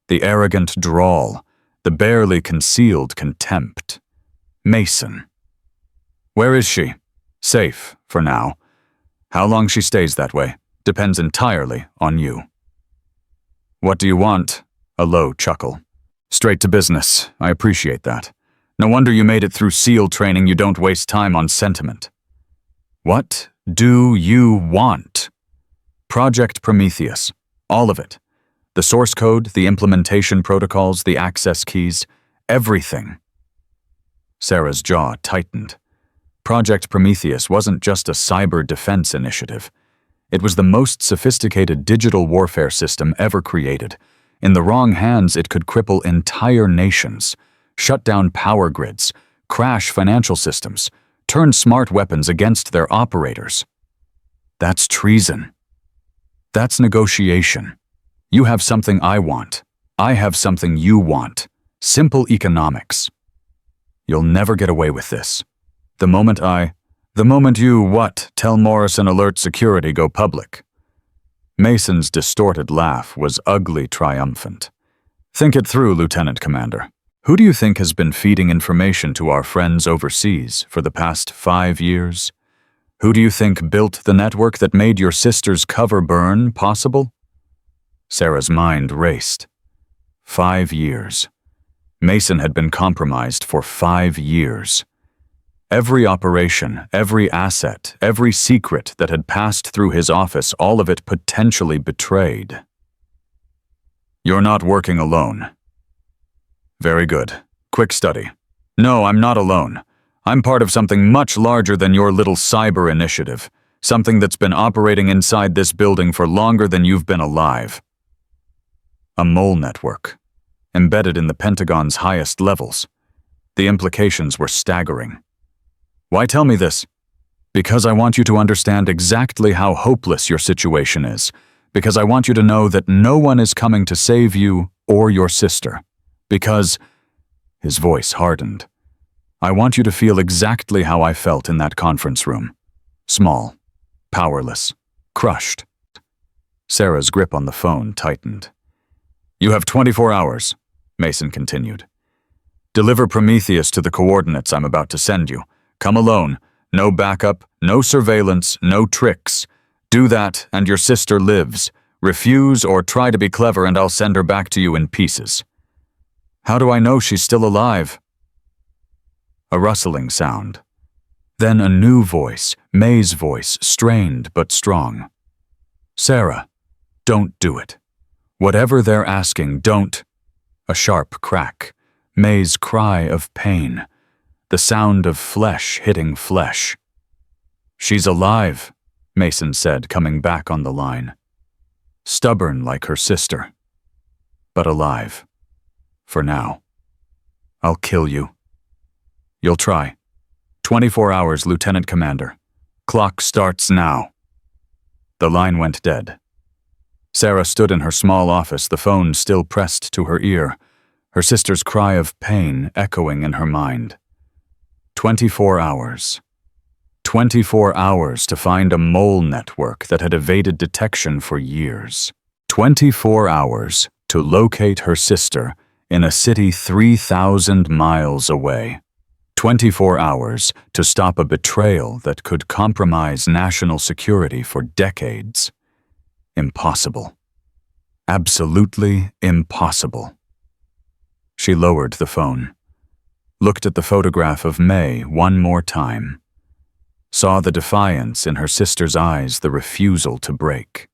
The arrogant drawl, the barely concealed contempt. Mason. Where is she? Safe, for now. How long she stays that way depends entirely on you. What do you want? A low chuckle. Straight to business. I appreciate that. No wonder you made it through SEAL training. You don't waste time on sentiment. What do you want? Project Prometheus. All of it. The source code, the implementation protocols, the access keys. Everything. Sarah's jaw tightened. Project Prometheus wasn't just a cyber defense initiative. It was the most sophisticated digital warfare system ever created. In the wrong hands, it could cripple entire nations, shut down power grids, crash financial systems, turn smart weapons against their operators. That's treason. That's negotiation. You have something I want. I have something you want. Simple economics. You'll never get away with this. The moment you what? Tell Morrison alert security go public. Mason's distorted laugh was ugly triumphant. Think it through, Lieutenant Commander. Who do you think has been feeding information to our friends overseas for the past 5 years? Who do you think built the network that made your sister's cover burn possible? Sarah's mind raced. 5 years. Mason had been compromised for 5 years. Every operation, every asset, every secret that had passed through his office, all of it potentially betrayed. You're not working alone. Very good. Quick study. No, I'm not alone. I'm part of something much larger than your little cyber initiative, something that's been operating inside this building for longer than you've been alive. A mole network, embedded in the Pentagon's highest levels. The implications were staggering. Why tell me this? Because I want you to understand exactly how hopeless your situation is. Because I want you to know that no one is coming to save you or your sister. Because, his voice hardened, I want you to feel exactly how I felt in that conference room. Small, powerless, crushed. Sarah's grip on the phone tightened. You have 24 hours, Mason continued. Deliver Prometheus to the coordinates I'm about to send you. Come alone. No backup, no surveillance, no tricks. Do that and your sister lives. Refuse or try to be clever and I'll send her back to you in pieces. How do I know she's still alive? A rustling sound. Then a new voice, May's voice, strained but strong. Sarah, don't do it. Whatever they're asking, don't. A sharp crack. May's cry of pain. The sound of flesh hitting flesh. She's alive, Mason said, coming back on the line. Stubborn like her sister. But alive. For now. I'll kill you. You'll try. 24 hours, Lieutenant Commander. Clock starts now. The line went dead. Sarah stood in her small office, the phone still pressed to her ear, her sister's cry of pain echoing in her mind. 24 hours. 24 hours to find a mole network that had evaded detection for years. 24 hours to locate her sister in a city 3,000 miles away. 24 hours to stop a betrayal that could compromise national security for decades. Impossible. Absolutely impossible. She lowered the phone, looked at the photograph of May one more time, saw the defiance in her sister's eyes, the refusal to break.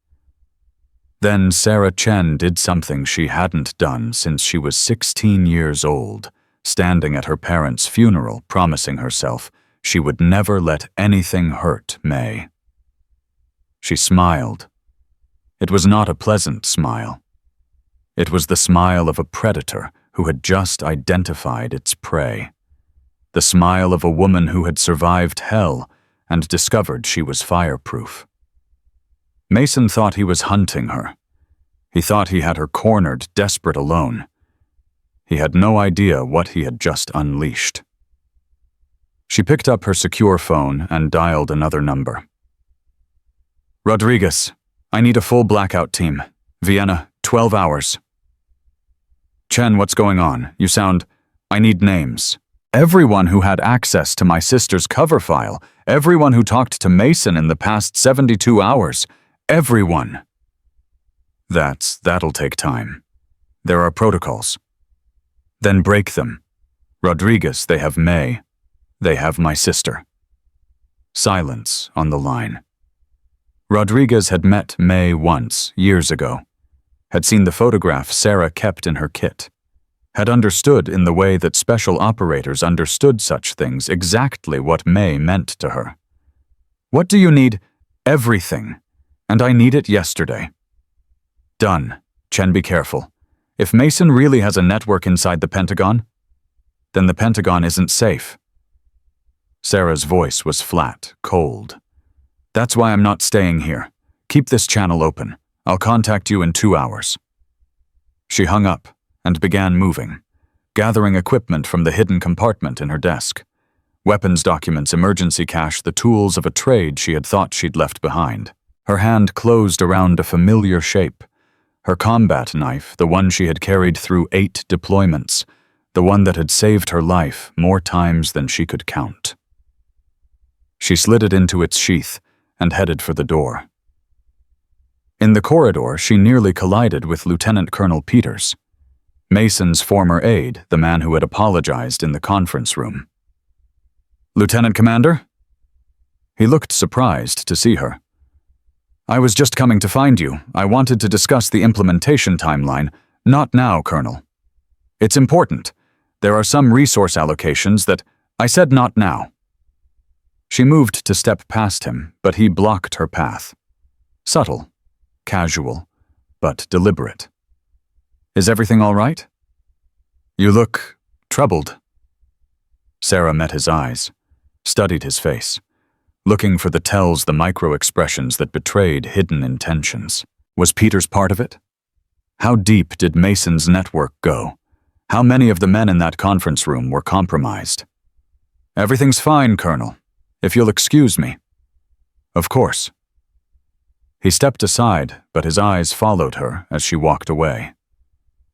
Then Sarah Chen did something she hadn't done since she was 16 years old, standing at her parents' funeral, promising herself she would never let anything hurt May. She smiled. It was not a pleasant smile. It was the smile of a predator who had just identified its prey. The smile of a woman who had survived hell and discovered she was fireproof. Mason thought he was hunting her. He thought he had her cornered, desperate alone. He had no idea what he had just unleashed. She picked up her secure phone and dialed another number. Rodriguez, I need a full blackout team. Vienna, 12 hours. Chen, what's going on? You sound... I need names. Everyone who had access to my sister's cover file, everyone who talked to Mason in the past 72 hours, everyone. That'll take time. There are protocols. Then break them. Rodriguez, they have May. They have my sister. Silence on the line. Rodriguez had met May once, years ago, had seen the photograph Sarah kept in her kit, had understood in the way that special operators understood such things exactly what May meant to her. What do you need? Everything. And I need it yesterday. Done. Chen, be careful. If Mason really has a network inside the Pentagon, then the Pentagon isn't safe. Sarah's voice was flat, cold. That's why I'm not staying here. Keep this channel open. I'll contact you in 2 hours. She hung up and began moving, gathering equipment from the hidden compartment in her desk. Weapons documents, emergency cache, the tools of a trade she had thought she'd left behind. Her hand closed around a familiar shape. Her combat knife, the one she had carried through 8 deployments, the one that had saved her life more times than she could count. She slid it into its sheath and headed for the door. In the corridor, she nearly collided with Lieutenant Colonel Peters, Mason's former aide, the man who had apologized in the conference room. Lieutenant Commander? He looked surprised to see her. I was just coming to find you. I wanted to discuss the implementation timeline. Not now, Colonel. It's important. There are some resource allocations that... I said not now. She moved to step past him, but he blocked her path. Subtle, casual, but deliberate. Is everything all right? You look troubled. Sarah met his eyes, studied his face, looking for the tells, the micro-expressions that betrayed hidden intentions. Was Peters part of it? How deep did Mason's network go? How many of the men in that conference room were compromised? Everything's fine, Colonel. If you'll excuse me. Of course. He stepped aside, but his eyes followed her as she walked away.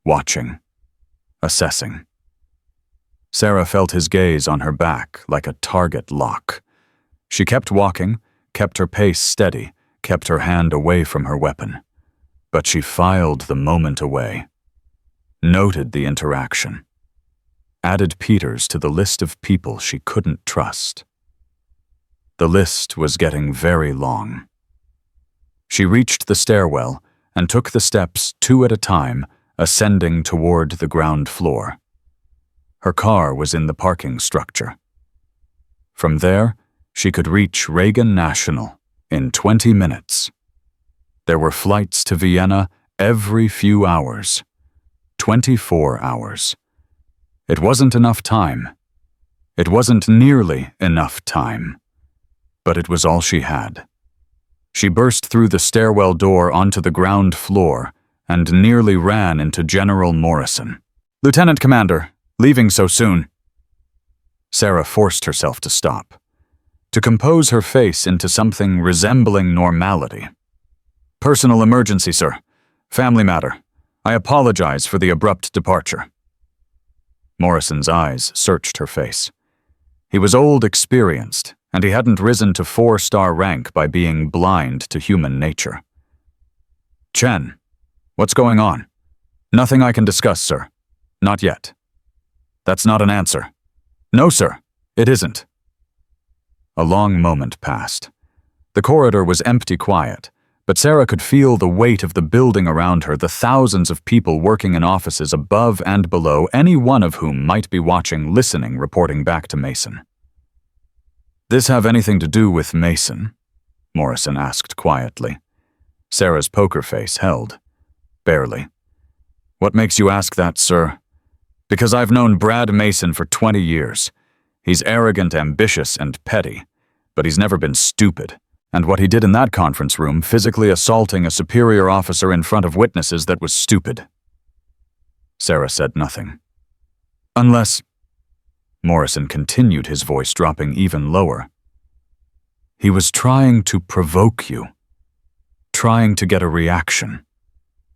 Watching. Assessing. Sarah felt his gaze on her back like a target lock. She kept walking, kept her pace steady, kept her hand away from her weapon. But she filed the moment away. Noted the interaction. Added Peters to the list of people she couldn't trust. The list was getting very long. She reached the stairwell and took the steps 2 at a time, ascending toward the ground floor. Her car was in the parking structure. From there, she could reach Reagan National in 20 minutes. There were flights to Vienna every few hours. 24 hours. It wasn't enough time. It wasn't nearly enough time. But it was all she had. She burst through the stairwell door onto the ground floor and nearly ran into General Morrison. Lieutenant Commander, leaving so soon. Sarah forced herself to stop, to compose her face into something resembling normality. Personal emergency, sir. Family matter. I apologize for the abrupt departure. Morrison's eyes searched her face. He was old, experienced, and he hadn't risen to 4-star rank by being blind to human nature. "Chen, what's going on?" "Nothing I can discuss, sir. Not yet." "That's not an answer." "No, sir, it isn't." A long moment passed. The corridor was empty quiet, but Sarah could feel the weight of the building around her, the thousands of people working in offices above and below, any one of whom might be watching, listening, reporting back to Mason. "This have anything to do with Mason?" Morrison asked quietly. Sarah's poker face held. "Barely." "What makes you ask that, sir?" "Because I've known Brad Mason for 20 years. He's arrogant, ambitious, and petty, but he's never been stupid. And what he did in that conference room, physically assaulting a superior officer in front of witnesses, that was stupid." Sarah said nothing. "Unless—" Morrison continued, his voice dropping even lower. "He was trying to provoke you, trying to get a reaction,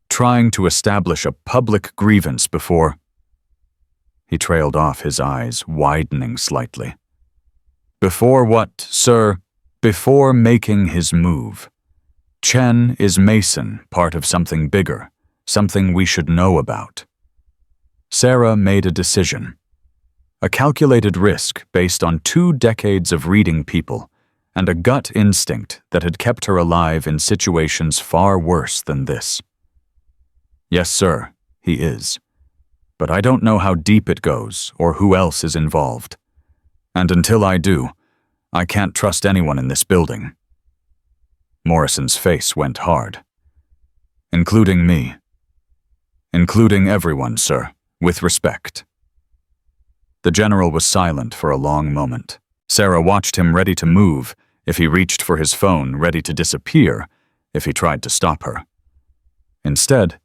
trying to establish a public grievance before—" He trailed off, his eyes widening slightly. "Before what, sir?" "Before making his move. Chen is Mason, part of something bigger, something we should know about." Sarah made a decision. A calculated risk based on 2 decades of reading people and a gut instinct that had kept her alive in situations far worse than this. "Yes, sir, he is. But I don't know how deep it goes or who else is involved. And until I do, I can't trust anyone in this building." Morrison's face went hard. "Including me." "Including everyone, sir, with respect." The general was silent for a long moment. Sarah watched him, ready to move, if he reached for his phone, ready to disappear, if he tried to stop her. Instead,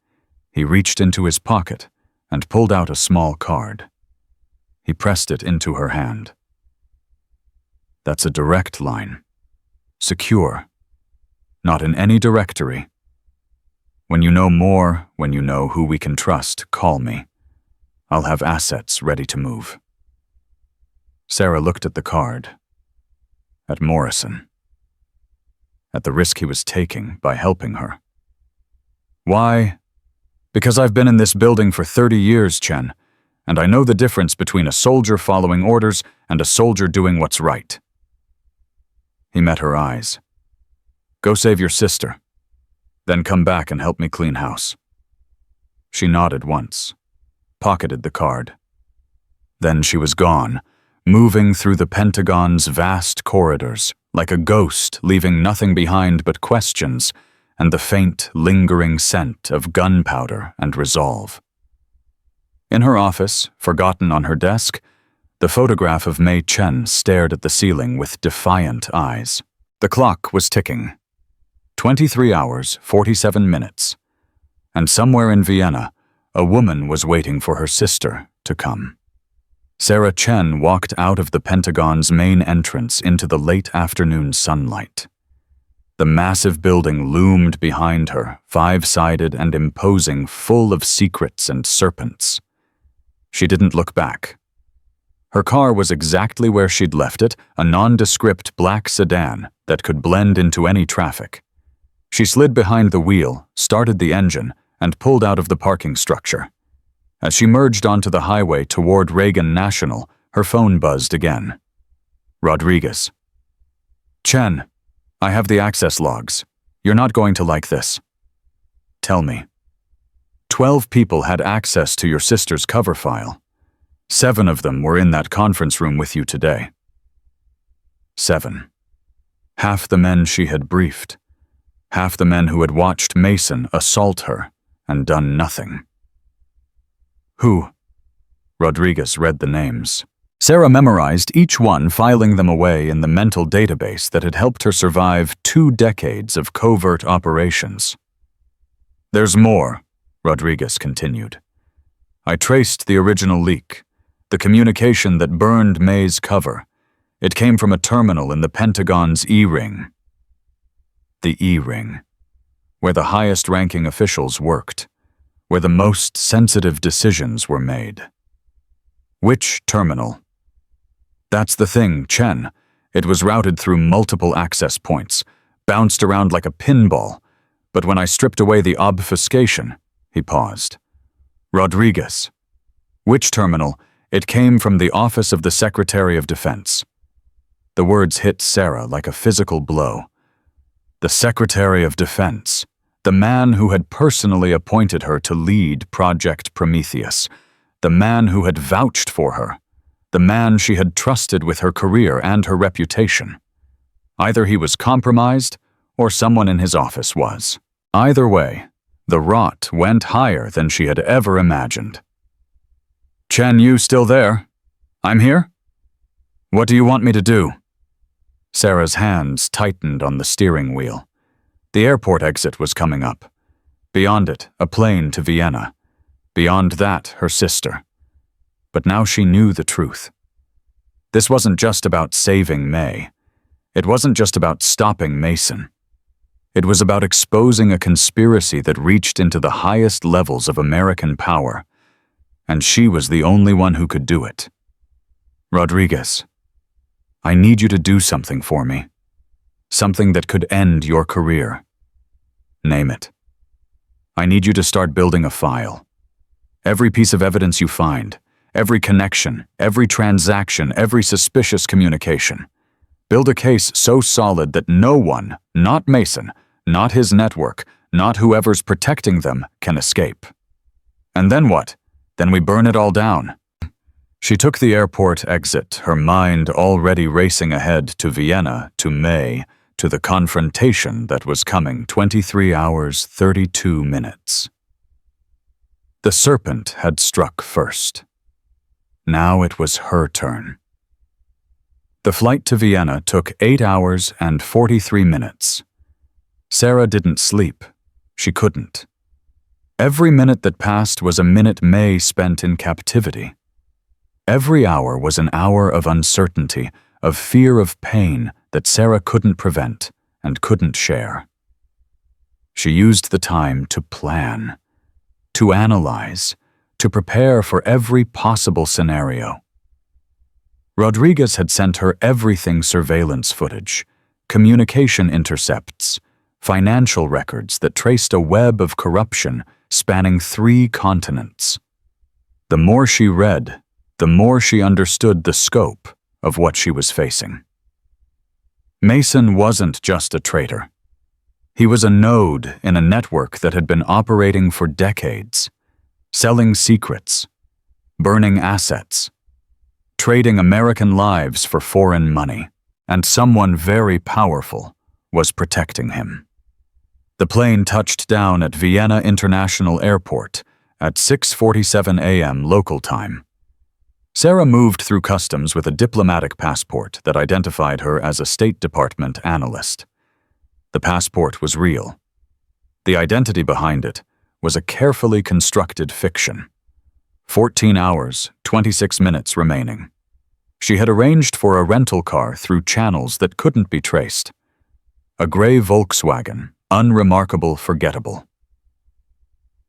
he reached into his pocket and pulled out a small card. He pressed it into her hand. "That's a direct line. Secure. Not in any directory. When you know more, when you know who we can trust, call me. I'll have assets ready to move." Sarah looked at the card. At Morrison. At the risk he was taking by helping her. "Why?" "Because I've been in this building for 30 years, Chen, and I know the difference between a soldier following orders and a soldier doing what's right." He met her eyes. "Go save your sister. Then come back and help me clean house." She nodded once, pocketed the card. Then she was gone, moving through the Pentagon's vast corridors, like a ghost, leaving nothing behind but questions and the faint, lingering scent of gunpowder and resolve. In her office, forgotten on her desk, the photograph of Mei Chen stared at the ceiling with defiant eyes. The clock was ticking. 23 hours, 47 minutes. And somewhere in Vienna, a woman was waiting for her sister to come. Sarah Chen walked out of the Pentagon's main entrance into the late afternoon sunlight. The massive building loomed behind her, 5-sided and imposing, full of secrets and serpents. She didn't look back. Her car was exactly where she'd left it, a nondescript black sedan that could blend into any traffic. She slid behind the wheel, started the engine, and pulled out of the parking structure. As she merged onto the highway toward Reagan National, her phone buzzed again. Rodriguez. "Chen, I have the access logs. You're not going to like this." "Tell me." 12 people had access to your sister's cover file. 7 of them were in that conference room with you today. 7. Half the men she had briefed. Half the men who had watched Mason assault her and done nothing. "Who?" Rodriguez read the names. Sarah memorized each one, filing them away in the mental database that had helped her survive 2 decades of covert operations. "There's more," Rodriguez continued. "I traced the original leak, the communication that burned May's cover. It came from a terminal in the Pentagon's E-ring. The E-ring, where the highest-ranking officials worked, where the most sensitive decisions were made." "Which terminal?" That's the thing, Chen. It was routed through multiple access points, bounced around like a pinball, but when I stripped away the obfuscation, he paused. Rodriguez. Which terminal? It came from the office of the Secretary of Defense. The words hit Sarah like a physical blow. The Secretary of Defense, the man who had personally appointed her to lead Project Prometheus, the man who had vouched for her, the man she had trusted with her career and her reputation. Either he was compromised, or someone in his office was. Either way, the rot went higher than she had ever imagined. Chen, you still there? I'm here? What do you want me to do? Sarah's hands tightened on the steering wheel. The airport exit was coming up. Beyond it, a plane to Vienna. Beyond that, her sister. But now she knew the truth. This wasn't just about saving May. It wasn't just about stopping Mason. It was about exposing a conspiracy that reached into the highest levels of American power, and she was the only one who could do it. Rodriguez, I need you to do something for me. Something that could end your career. Name it. I need you to start building a file. Every piece of evidence you find, every connection, every transaction, every suspicious communication. Build a case so solid that no one, not Mason, not his network, not whoever's protecting them, can escape. And then what? Then we burn it all down. She took the airport exit, her mind already racing ahead to Vienna, to May, to the confrontation that was coming 23 hours, 32 minutes. The serpent had struck first. Now it was her turn. The flight to Vienna took 8 hours and 43 minutes. Sarah didn't sleep. She couldn't. Every minute that passed was a minute May spent in captivity. Every hour was an hour of uncertainty, of fear of pain that Sarah couldn't prevent and couldn't share. She used the time to plan, to analyze, to prepare for every possible scenario. Rodriguez had sent her everything: surveillance footage, communication intercepts, financial records that traced a web of corruption spanning 3 continents. The more she read, the more she understood the scope of what she was facing. Mason wasn't just a traitor. He was a node in a network that had been operating for decades, selling secrets, burning assets, trading American lives for foreign money, and someone very powerful was protecting him. The plane touched down at Vienna International Airport at 6:47 a.m. local time. Sarah moved through customs with a diplomatic passport that identified her as a State Department analyst. The passport was real. The identity behind it was a carefully constructed fiction. 14 hours, 26 minutes remaining. She had arranged for a rental car through channels that couldn't be traced. A gray Volkswagen, unremarkable, forgettable.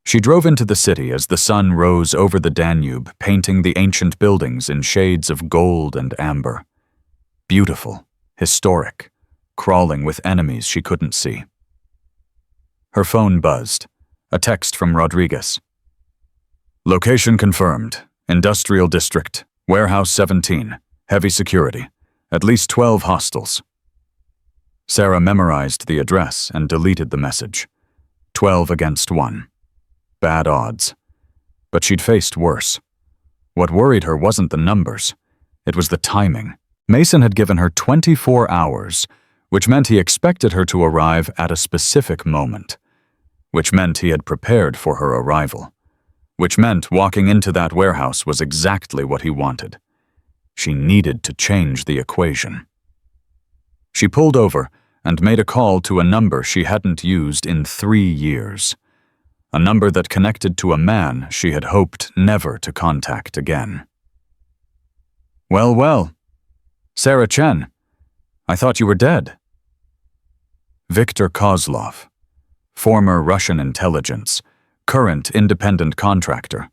She drove into the city as the sun rose over the Danube, painting the ancient buildings in shades of gold and amber. Beautiful, historic, crawling with enemies she couldn't see. Her phone buzzed. A text from Rodriguez. Location confirmed. Industrial District. Warehouse 17. Heavy security. At least 12 hostiles. Sarah memorized the address and deleted the message. 12 against 1. Bad odds. But she'd faced worse. What worried her wasn't the numbers. It was the timing. Mason had given her 24 hours, which meant he expected her to arrive at a specific moment. Which meant he had prepared for her arrival. Which meant walking into that warehouse was exactly what he wanted. She needed to change the equation. She pulled over and made a call to a number she hadn't used in 3 years. A number that connected to a man she had hoped never to contact again. Well, Sarah Chen, I thought you were dead. Viktor Kozlov, former Russian intelligence, current independent contractor,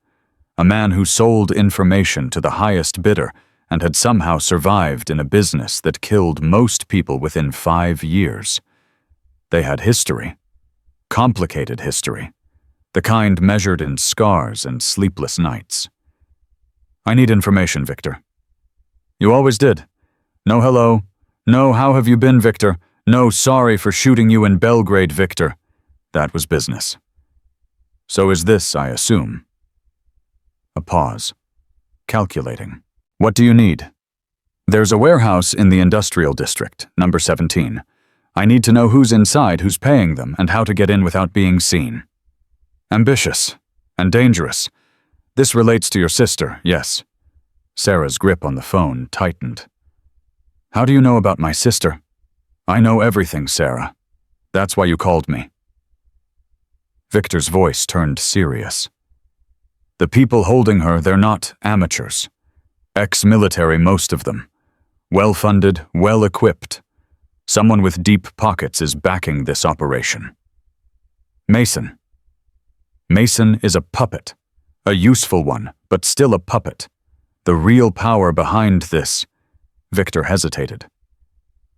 a man who sold information to the highest bidder and had somehow survived in a business that killed most people within 5 years. They had history. Complicated history. The kind measured in scars and sleepless nights. I need information, Victor. You always did. No hello. No how have you been, Victor. No sorry for shooting you in Belgrade, Victor. That was business. So is this, I assume. A pause. Calculating. What do you need? There's a warehouse in the industrial district, number 17. I need to know who's inside, who's paying them, and how to get in without being seen. Ambitious. And dangerous. This relates to your sister, yes. Sarah's grip on the phone tightened. How do you know about my sister? I know everything, Sarah. That's why you called me. Victor's voice turned serious. The people holding her, they're not amateurs. Ex-military, most of them. Well-funded, well-equipped. Someone with deep pockets is backing this operation. Mason. Mason is a puppet. A useful one, but still a puppet. The real power behind this. Victor hesitated.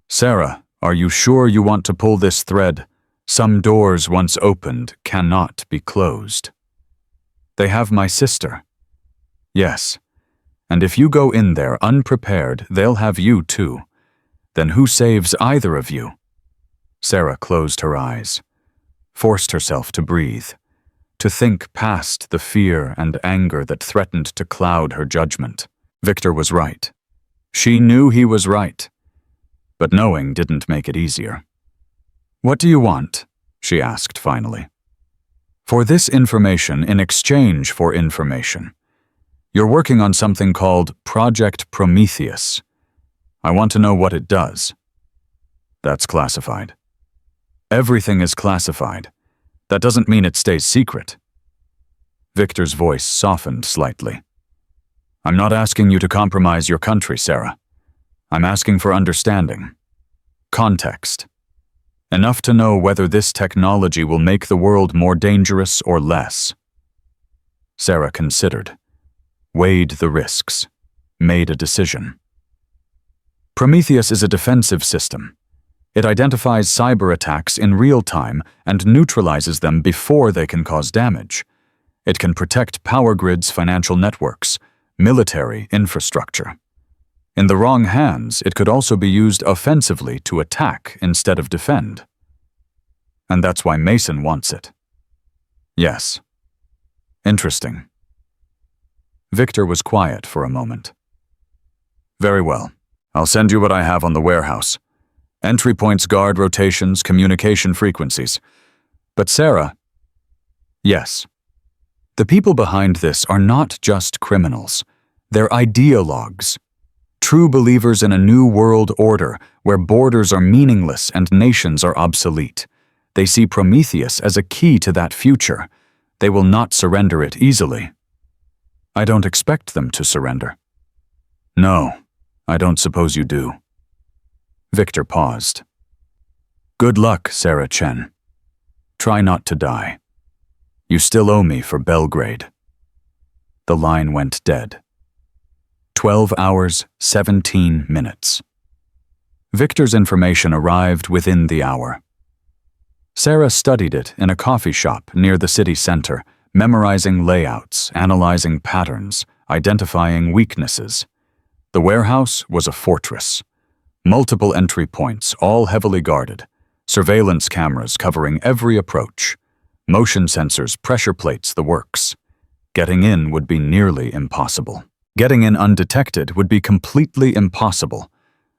Sarah, are you sure you want to pull this thread? Some doors once opened cannot be closed. They have my sister. Yes. And if you go in there unprepared, they'll have you too. Then who saves either of you? Sarah closed her eyes, forced herself to breathe, to think past the fear and anger that threatened to cloud her judgment. Victor was right. She knew he was right. But knowing didn't make it easier. What do you want? She asked finally. For this information in exchange for information. You're working on something called Project Prometheus. I want to know what it does. That's classified. Everything is classified. That doesn't mean it stays secret. Victor's voice softened slightly. I'm not asking you to compromise your country, Sarah. I'm asking for understanding. Context. Enough to know whether this technology will make the world more dangerous or less. Sarah considered, weighed the risks, made a decision. Prometheus is a defensive system. It identifies cyber attacks in real time and neutralizes them before they can cause damage. It can protect power grids, financial networks, military infrastructure. In the wrong hands, it could also be used offensively to attack instead of defend. And that's why Mason wants it. Yes. Interesting. Victor was quiet for a moment. Very well. I'll send you what I have on the warehouse. Entry points, guard rotations, communication frequencies. But Sarah... Yes. The people behind this are not just criminals. They're ideologues. True believers in a new world order where borders are meaningless and nations are obsolete. They see Prometheus as a key to that future. They will not surrender it easily. I don't expect them to surrender. No, I don't suppose you do. Victor paused. Good luck, Sarah Chen. Try not to die. You still owe me for Belgrade. The line went dead. 12 hours, 17 minutes. Victor's information arrived within the hour. Sarah studied it in a coffee shop near the city center, memorizing layouts, analyzing patterns, identifying weaknesses. The warehouse was a fortress. Multiple entry points, all heavily guarded. Surveillance cameras covering every approach. Motion sensors, pressure plates, the works. Getting in would be nearly impossible. Getting in undetected would be completely impossible,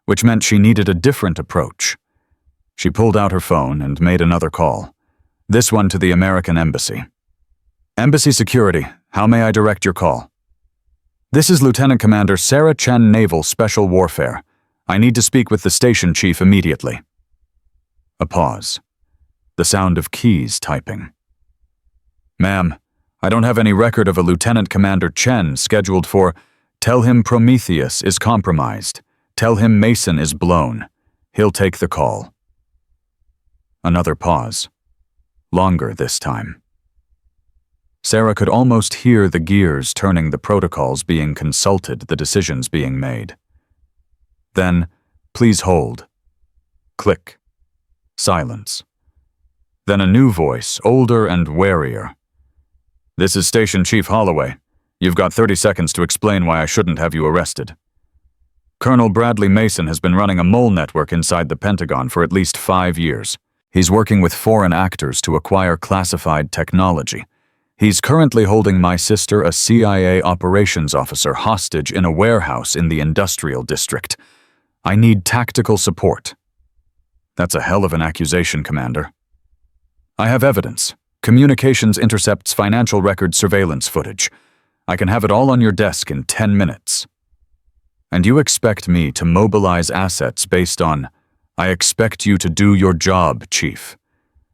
which meant she needed a different approach. She pulled out her phone and made another call, this one to the American Embassy. Embassy Security, how may I direct your call? This is Lieutenant Commander Sarah Chen, Naval Special Warfare. I need to speak with the station chief immediately. A pause. The sound of keys typing. Ma'am, I don't have any record of a Lieutenant Commander Chen scheduled for... Tell him Prometheus is compromised. Tell him Mason is blown. He'll take the call. Another pause. Longer this time. Sarah could almost hear the gears turning, the protocols being consulted, the decisions being made. Then, "Please hold." Click. Silence. Then a new voice, older and warier. "This is Station Chief Holloway. You've got 30 seconds to explain why I shouldn't have you arrested. Colonel Bradley Mason has been running a mole network inside the Pentagon for at least 5 years. He's working with foreign actors to acquire classified technology. He's currently holding my sister, a CIA operations officer, hostage in a warehouse in the industrial district. I need tactical support." "That's a hell of an accusation, Commander." "I have evidence. Communications intercepts financial record surveillance footage. I can have it all on your desk in 10 minutes. And you expect me to mobilize assets based on, I expect you to do your job, Chief.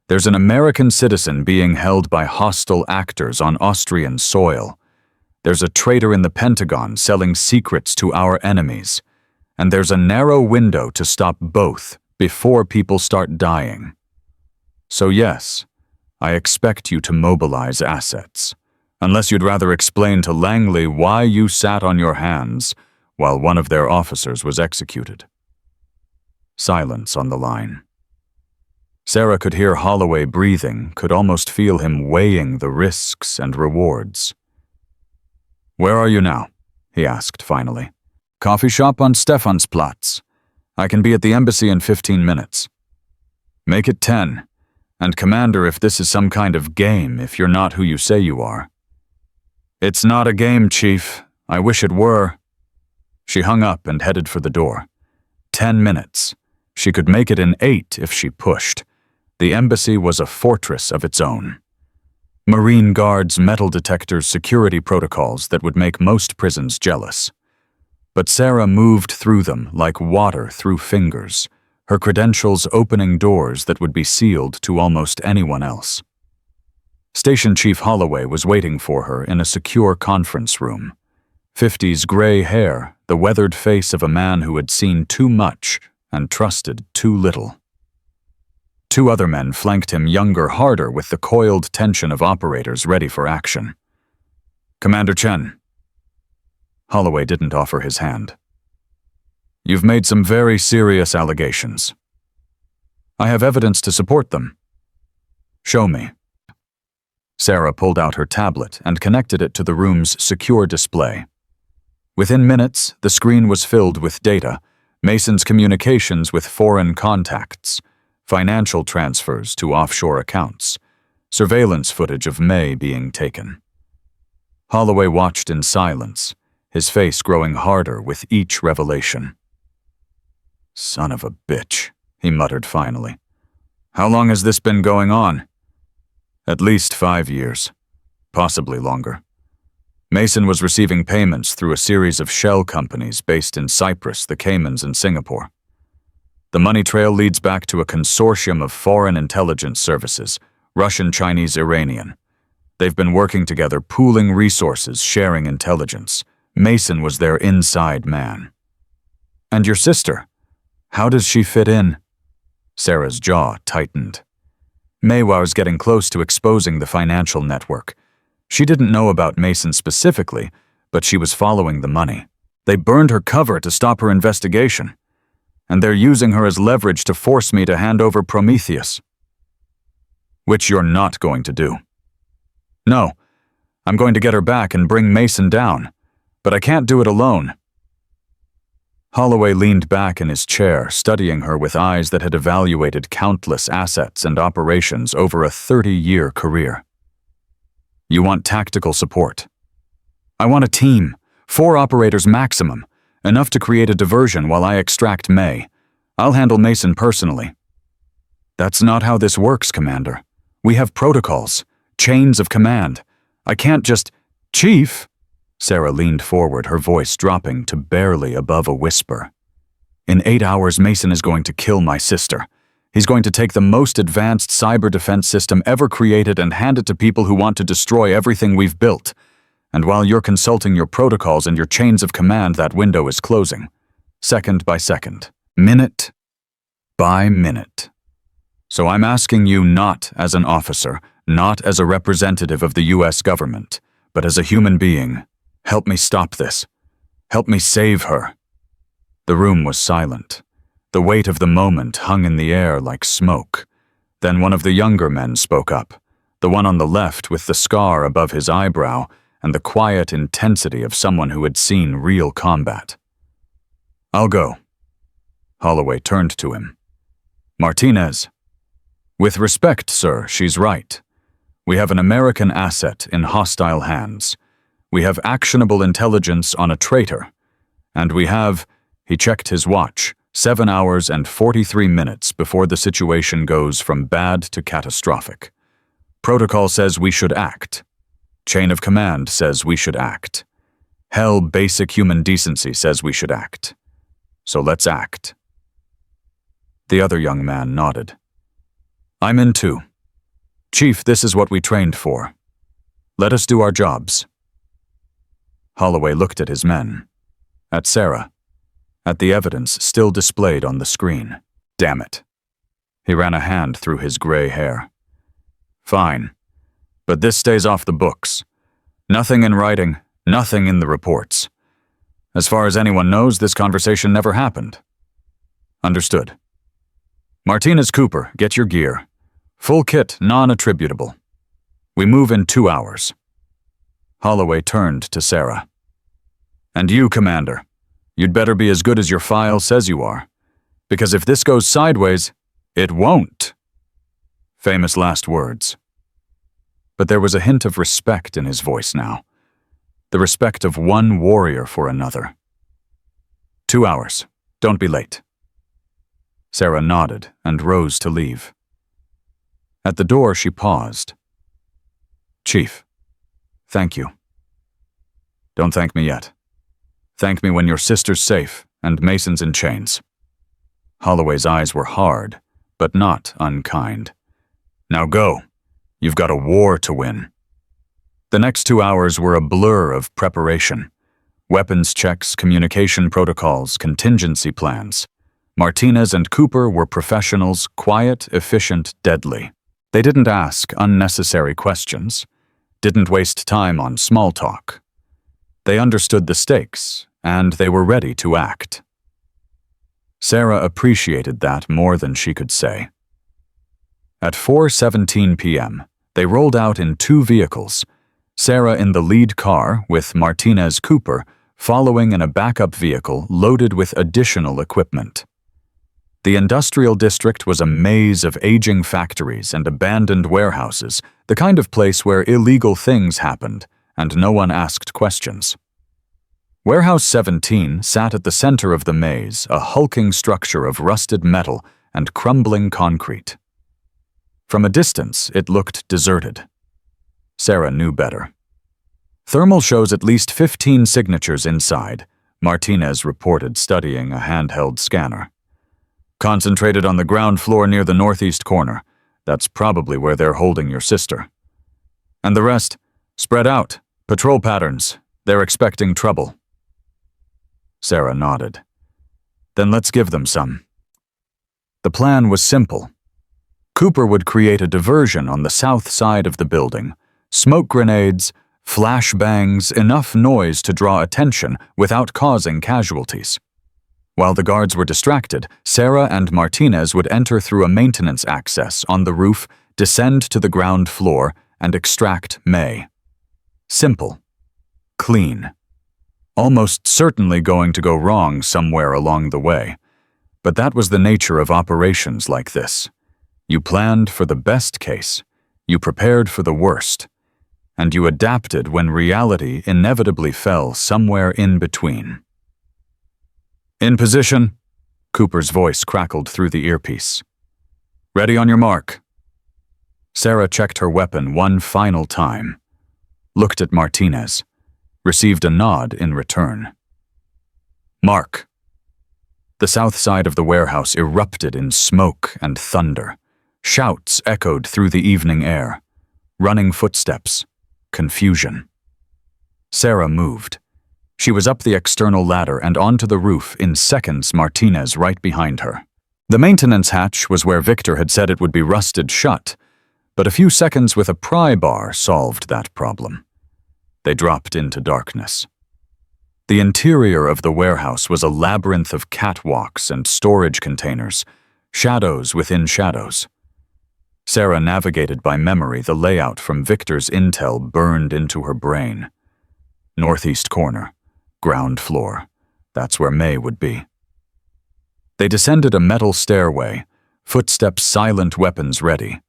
There's an American citizen being held by hostile actors on Austrian soil. There's a traitor in the Pentagon selling secrets to our enemies. And there's a narrow window to stop both before people start dying. So yes, I expect you to mobilize assets. Unless you'd rather explain to Langley why you sat on your hands while one of their officers was executed." Silence on the line. Sarah could hear Holloway breathing, could almost feel him weighing the risks and rewards. "Where are you now?" he asked finally. "Coffee shop on Stephansplatz. I can be at the embassy in 15 minutes. Make it 10. And Commander, if this is some kind of game, if you're not who you say you are." "It's not a game, Chief. I wish it were." She hung up and headed for the door. 10 minutes. She could make it in 8 if she pushed. The embassy was a fortress of its own. Marine guards, metal detectors, security protocols that would make most prisons jealous. But Sarah moved through them like water through fingers, her credentials opening doors that would be sealed to almost anyone else. Station Chief Holloway was waiting for her in a secure conference room. 50s gray hair, the weathered face of a man who had seen too much and trusted too little. 2 other men flanked him, younger, harder, with the coiled tension of operators ready for action. "Commander Chen." Holloway didn't offer his hand. "You've made some very serious allegations. I have evidence to support them." "Show me." Sarah pulled out her tablet and connected it to the room's secure display. Within minutes, the screen was filled with data, Mason's communications with foreign contacts, financial transfers to offshore accounts, surveillance footage of May being taken. Holloway watched in silence, his face growing harder with each revelation. "Son of a bitch," he muttered finally. "How long has this been going on?" "At least 5 years, possibly longer. Mason was receiving payments through a series of shell companies based in Cyprus, the Caymans, and Singapore. The money trail leads back to a consortium of foreign intelligence services, Russian, Chinese, Iranian. They've been working together, pooling resources, sharing intelligence. Mason was their inside man." "And your sister? How does she fit in?" Sarah's jaw tightened. May was getting close to exposing the financial network. She didn't know about Mason specifically, but she was following the money. They burned her cover to stop her investigation. And they're using her as leverage to force me to hand over Prometheus. Which you're not going to do. "No, I'm going to get her back and bring Mason down, but I can't do it alone." Holloway leaned back in his chair, studying her with eyes that had evaluated countless assets and operations over a 30-year career. "You want tactical support." "I want a team, 4 operators maximum, enough to create a diversion while I extract May. I'll handle Mason personally." "That's not how this works, Commander. We have protocols, chains of command. I can't just—" "Chief!" Sarah leaned forward, her voice dropping to barely above a whisper. "In 8 hours, Mason is going to kill my sister. He's going to take the most advanced cyber defense system ever created and hand it to people who want to destroy everything we've built. And while you're consulting your protocols and your chains of command, that window is closing. Second by second. Minute by minute. So I'm asking you not as an officer, not as a representative of the U.S. government, but as a human being. Help me stop this. Help me save her. The room was silent. The weight of the moment hung in the air like smoke. Then one of the younger men spoke up, the one on the left with the scar above his eyebrow and the quiet intensity of someone who had seen real combat. "I'll go." Holloway turned to him. "Martinez." "With respect, sir, she's right. We have an American asset in hostile hands. We have actionable intelligence on a traitor. And we have," he checked his watch, 7 hours and 43 minutes before the situation goes from bad to catastrophic. Protocol says we should act. Chain of command says we should act. Hell, basic human decency says we should act. So let's act. The other young man nodded. "I'm in too. Chief, this is what we trained for. Let us do our jobs." Holloway looked at his men, at Sarah, at the evidence still displayed on the screen. Damn it. He ran a hand through his gray hair. "Fine, but this stays off the books. Nothing in writing, nothing in the reports. As far as anyone knows, this conversation never happened." "Understood. Martinez Cooper, get your gear. Full kit, non-attributable. We move in 2 hours." Holloway turned to Sarah. "And you, Commander, you'd better be as good as your file says you are. Because if this goes sideways, it won't." Famous last words. But there was a hint of respect in his voice now. The respect of one warrior for another. 2 hours. Don't be late." Sarah nodded and rose to leave. At the door, she paused. "Chief, thank you." "Don't thank me yet. Thank me when your sister's safe and Mason's in chains." Holloway's eyes were hard, but not unkind. "Now go. You've got a war to win." The next 2 hours were a blur of preparation. Weapons checks, communication protocols, contingency plans. Martinez and Cooper were professionals, quiet, efficient, deadly. They didn't ask unnecessary questions, didn't waste time on small talk. They understood the stakes, and they were ready to act. Sarah appreciated that more than she could say. At 4:17 p.m., they rolled out in 2 vehicles, Sarah in the lead car with Martinez Cooper following in a backup vehicle loaded with additional equipment. The industrial district was a maze of aging factories and abandoned warehouses, the kind of place where illegal things happened, and no one asked questions. Warehouse 17 sat at the center of the maze, a hulking structure of rusted metal and crumbling concrete. From a distance, it looked deserted. Sarah knew better. "Thermal shows at least 15 signatures inside," Martinez reported, studying a handheld scanner. "Concentrated on the ground floor near the northeast corner. That's probably where they're holding your sister. And the rest, spread out, patrol patterns. They're expecting trouble." Sarah nodded. "Then let's give them some." The plan was simple. Cooper would create a diversion on the south side of the building. Smoke grenades, flashbangs, enough noise to draw attention without causing casualties. While the guards were distracted, Sarah and Martinez would enter through a maintenance access on the roof, descend to the ground floor, and extract May. Simple. Clean. Almost certainly going to go wrong somewhere along the way. But that was the nature of operations like this. You planned for the best case, you prepared for the worst, and you adapted when reality inevitably fell somewhere in between. "In position," Cooper's voice crackled through the earpiece. "Ready on your mark." Sarah checked her weapon one final time, looked at Martinez, received a nod in return. "Mark." The south side of the warehouse erupted in smoke and thunder. Shouts echoed through the evening air. Running footsteps. Confusion. Sarah moved. She was up the external ladder and onto the roof in seconds, Martinez right behind her. The maintenance hatch was where Victor had said it would be rusted shut, But a few seconds with a pry bar solved that problem. They dropped into darkness. The interior of the warehouse was a labyrinth of catwalks and storage containers, shadows within shadows. Sarah navigated by memory the layout from Victor's intel burned into her brain. Northeast corner, ground floor. That's where May would be. They descended a metal stairway, footsteps silent, weapons ready.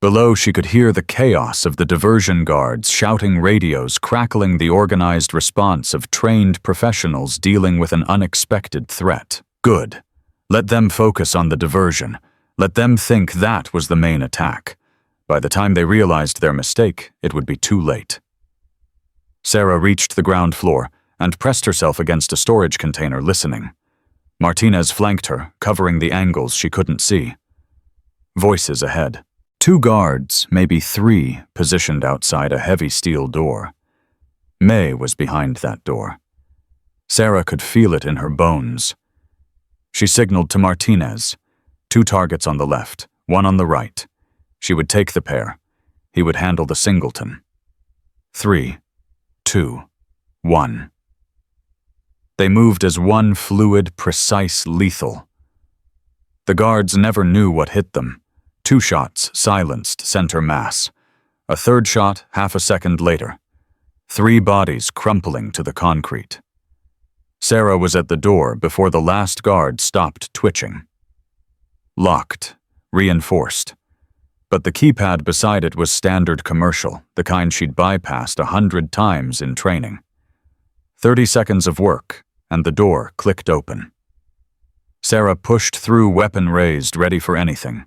Below, she could hear the chaos of the diversion guards shouting radios, crackling the organized response of trained professionals dealing with an unexpected threat. Good. Let them focus on the diversion. Let them think that was the main attack. By the time they realized their mistake, it would be too late. Sarah reached the ground floor and pressed herself against a storage container, listening. Martinez flanked her, covering the angles she couldn't see. Voices ahead. 2 guards, maybe 3, positioned outside a heavy steel door. May was behind that door. Sarah could feel it in her bones. She signaled to Martinez. 2 targets on the left, 1 on the right. She would take the pair. He would handle the singleton. 3, 2, 1. They moved as one fluid, precise, lethal. The guards never knew what hit them. 2 shots silenced center mass. A 3rd shot half a second later. 3 bodies crumpling to the concrete. Sarah was at the door before the last guard stopped twitching. Locked, reinforced. But the keypad beside it was standard commercial, the kind she'd bypassed 100 times in training. 30 seconds of work, and the door clicked open. Sarah pushed through, weapon raised, ready for anything.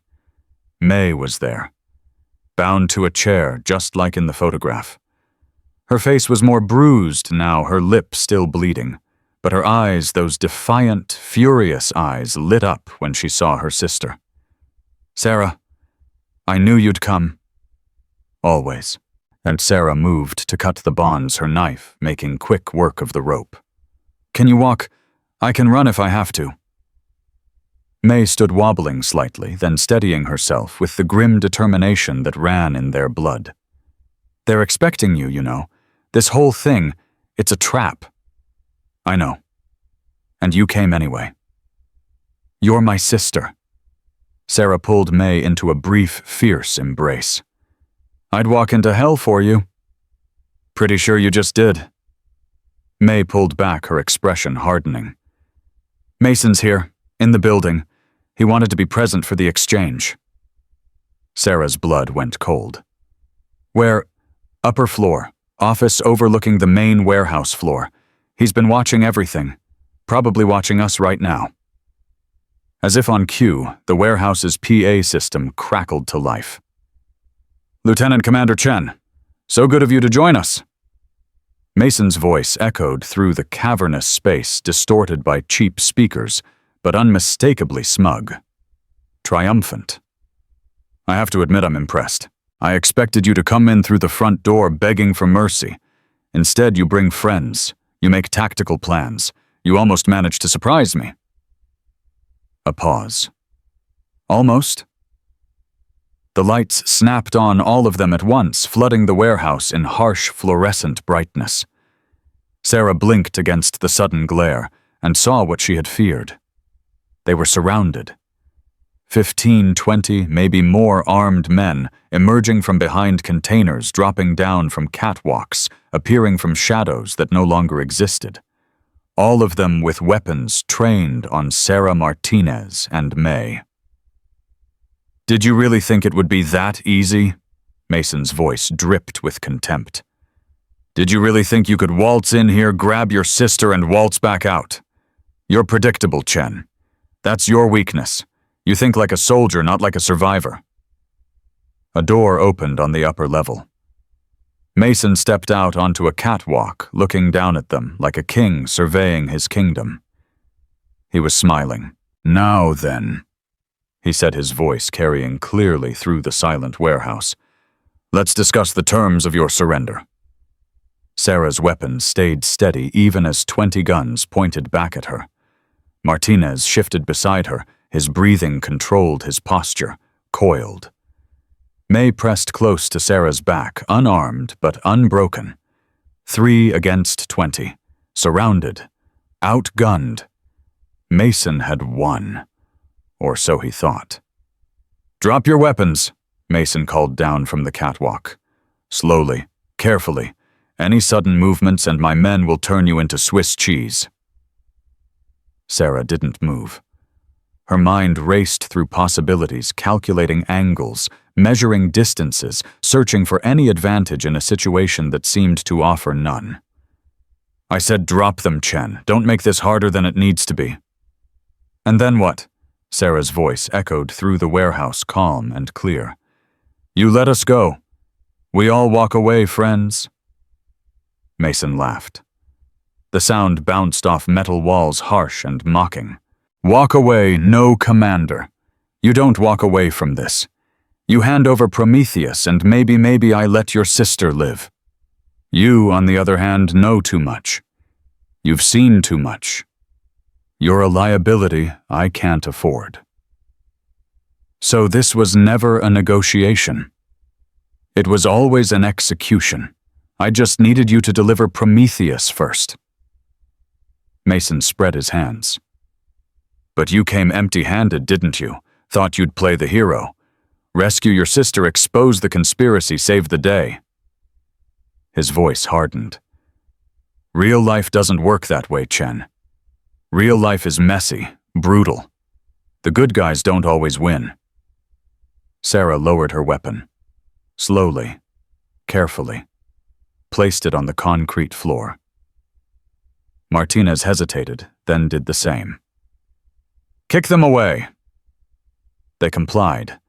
May was there, bound to a chair just like in the photograph. Her face was more bruised now, her lip still bleeding, but her eyes, those defiant, furious eyes, lit up when she saw her sister. "Sarah, I knew you'd come." Always. And Sarah moved to cut the bonds, her knife making quick work of the rope. "Can you walk? I can run if I have to." May stood wobbling slightly, then steadying herself with the grim determination that ran in their blood. "They're expecting you, you know. This whole thing, it's a trap." "I know. And you came anyway." "You're my sister." Sarah pulled May into a brief, fierce embrace. "I'd walk into hell for you." "Pretty sure you just did." May pulled back, her expression hardening. "Mason's here, in the building. He wanted to be present for the exchange." Sarah's blood went cold. "Where?" "Upper floor. Office overlooking the main warehouse floor. He's been watching everything. Probably watching us right now." As if on cue, the warehouse's PA system crackled to life. "Lieutenant Commander Chen, so good of you to join us." Mason's voice echoed through the cavernous space distorted by cheap speakers, but unmistakably smug. Triumphant. "I have to admit I'm impressed. I expected you to come in through the front door begging for mercy. Instead, you bring friends. You make tactical plans. You almost managed to surprise me." A pause. "Almost?" The lights snapped on, all of them at once, flooding the warehouse in harsh fluorescent brightness. Sarah blinked against the sudden glare and saw what she had feared. They were surrounded. 15, 20, maybe more armed men emerging from behind containers, dropping down from catwalks, appearing from shadows that no longer existed. All of them with weapons trained on Sarah Martinez and May. "Did you really think it would be that easy?" Mason's voice dripped with contempt. "Did you really think you could waltz in here, grab your sister, and waltz back out? You're predictable, Chen. That's your weakness. You think like a soldier, not like a survivor." A door opened on the upper level. Mason stepped out onto a catwalk, looking down at them like a king surveying his kingdom. He was smiling. "Now then," he said, his voice carrying clearly through the silent warehouse. "Let's discuss the terms of your surrender." Sarah's weapon stayed steady even as 20 guns pointed back at her. Martinez shifted beside her, his breathing controlled his posture, coiled. May pressed close to Sarah's back, unarmed but unbroken. 3 against 20. Surrounded. Outgunned. Mason had won. Or so he thought. "Drop your weapons," Mason called down from the catwalk. "Slowly, carefully. Any sudden movements and my men will turn you into Swiss cheese." Sarah didn't move. Her mind raced through possibilities, calculating angles, measuring distances, searching for any advantage in a situation that seemed to offer none. "I said drop them, Chen. Don't make this harder than it needs to be." "And then what?" Sarah's voice echoed through the warehouse, calm and clear. "You let us go. We all walk away, friends." Mason laughed. The sound bounced off metal walls, harsh and mocking. "Walk away, no commander. You don't walk away from this. You hand over Prometheus and maybe I let your sister live. You, on the other hand, know too much. You've seen too much. You're a liability I can't afford." So this was never a negotiation. It was always an execution. I just needed you to deliver Prometheus first. Mason spread his hands. "But you came empty-handed, didn't you? Thought you'd play the hero. Rescue your sister, expose the conspiracy, save the day." His voice hardened. "Real life doesn't work that way, Chen. Real life is messy, brutal. The good guys don't always win." Sarah lowered her weapon. Slowly, carefully, placed it on the concrete floor. Martinez hesitated, then did the same. "Kick them away." They complied.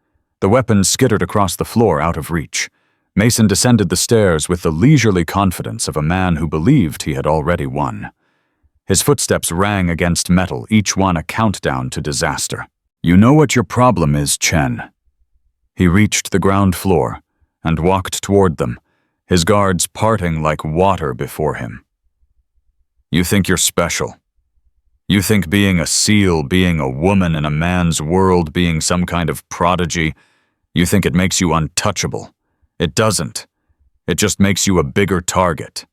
The weapons skittered across the floor out of reach. Mason descended the stairs with the leisurely confidence of a man who believed he had already won. His footsteps rang against metal, each one a countdown to disaster. "You know what your problem is, Chen." He reached the ground floor and walked toward them, his guards parting like water before him. "You think you're special. You think being a SEAL, being a woman in a man's world, being some kind of prodigy, you think it makes you untouchable. It doesn't. It just makes you a bigger target."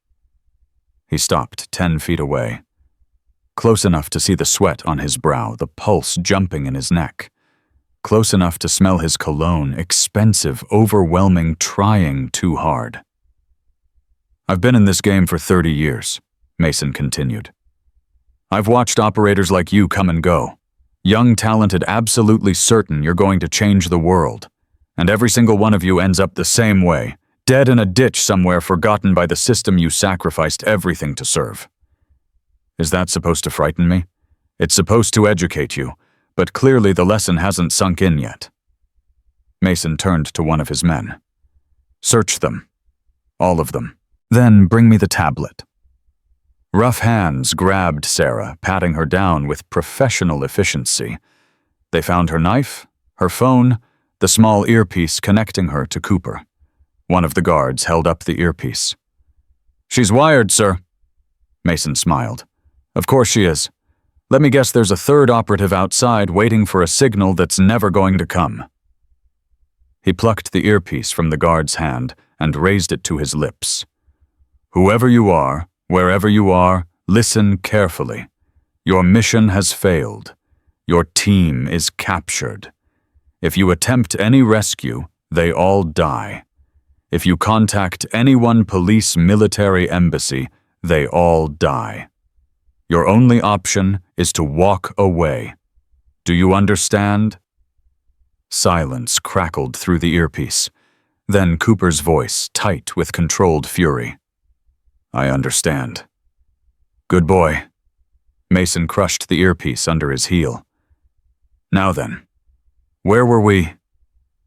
He stopped 10 feet away, close enough to see the sweat on his brow, the pulse jumping in his neck, close enough to smell his cologne, expensive, overwhelming, trying too hard. "I've been in this game for 30 years, Mason continued. "I've watched operators like you come and go. Young, talented, absolutely certain you're going to change the world. And every single one of you ends up the same way, dead in a ditch somewhere, forgotten by the system you sacrificed everything to serve. Is that supposed to frighten me? It's supposed to educate you, but clearly the lesson hasn't sunk in yet." Mason turned to one of his men. "Search them. All of them. Then bring me the tablet." Rough hands grabbed Sarah, patting her down with professional efficiency. They found her knife, her phone, the small earpiece connecting her to Cooper. One of the guards held up the earpiece. "She's wired, sir." Mason smiled. "Of course she is. Let me guess there's a third operative outside waiting for a signal that's never going to come." He plucked the earpiece from the guard's hand and raised it to his lips. "Whoever you are, wherever you are, listen carefully. Your mission has failed. Your team is captured. If you attempt any rescue, they all die. If you contact anyone, police, military, embassy, they all die. Your only option is to walk away. Do you understand?" Silence crackled through the earpiece. Then Cooper's voice, tight with controlled fury. "I understand." "Good boy." Mason crushed the earpiece under his heel. "Now then, where were we?"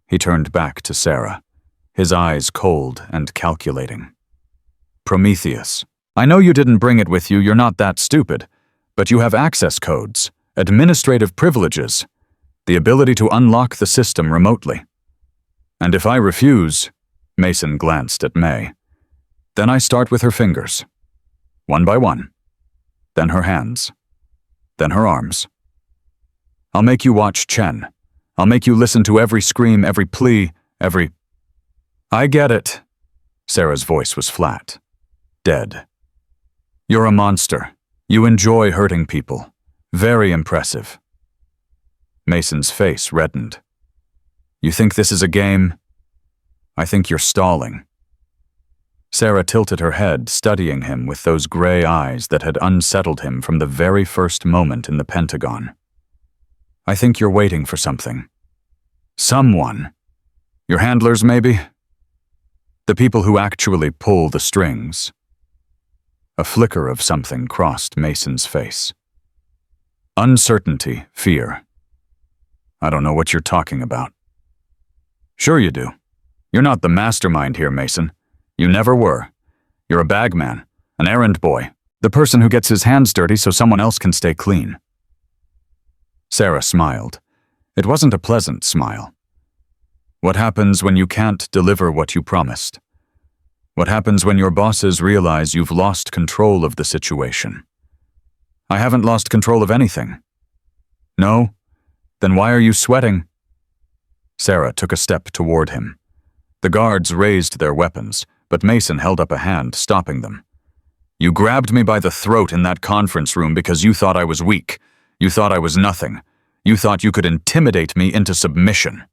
He turned back to Sarah, his eyes cold and calculating. "Prometheus. I know you didn't bring it with you, you're not that stupid, but you have access codes, administrative privileges, the ability to unlock the system remotely. And if I refuse," Mason glanced at May, "then I start with her fingers, one by one, then her hands, then her arms. I'll make you watch Chen. I'll make you listen to every scream, every plea, every I get it. Sarah's voice was flat. Dead. You're a monster. You enjoy hurting people. Very impressive. Mason's face reddened. You think this is a game? I think you're stalling. Sarah tilted her head, studying him with those gray eyes that had unsettled him from the very first moment in the Pentagon. I think you're waiting for something. Someone. Your handlers, maybe? The people who actually pull the strings. A flicker of something crossed Mason's face. Uncertainty, fear. I don't know what you're talking about. Sure you do. You're not the mastermind here, Mason. You never were. You're a bagman, an errand boy, the person who gets his hands dirty so someone else can stay clean. Sarah smiled. It wasn't a pleasant smile. What happens when you can't deliver what you promised? What happens when your bosses realize you've lost control of the situation? I haven't lost control of anything. No? Then why are you sweating? Sarah took a step toward him. The guards raised their weapons, but Mason held up a hand, stopping them. You grabbed me by the throat in that conference room because you thought I was weak. You thought I was nothing. You thought you could intimidate me into submission.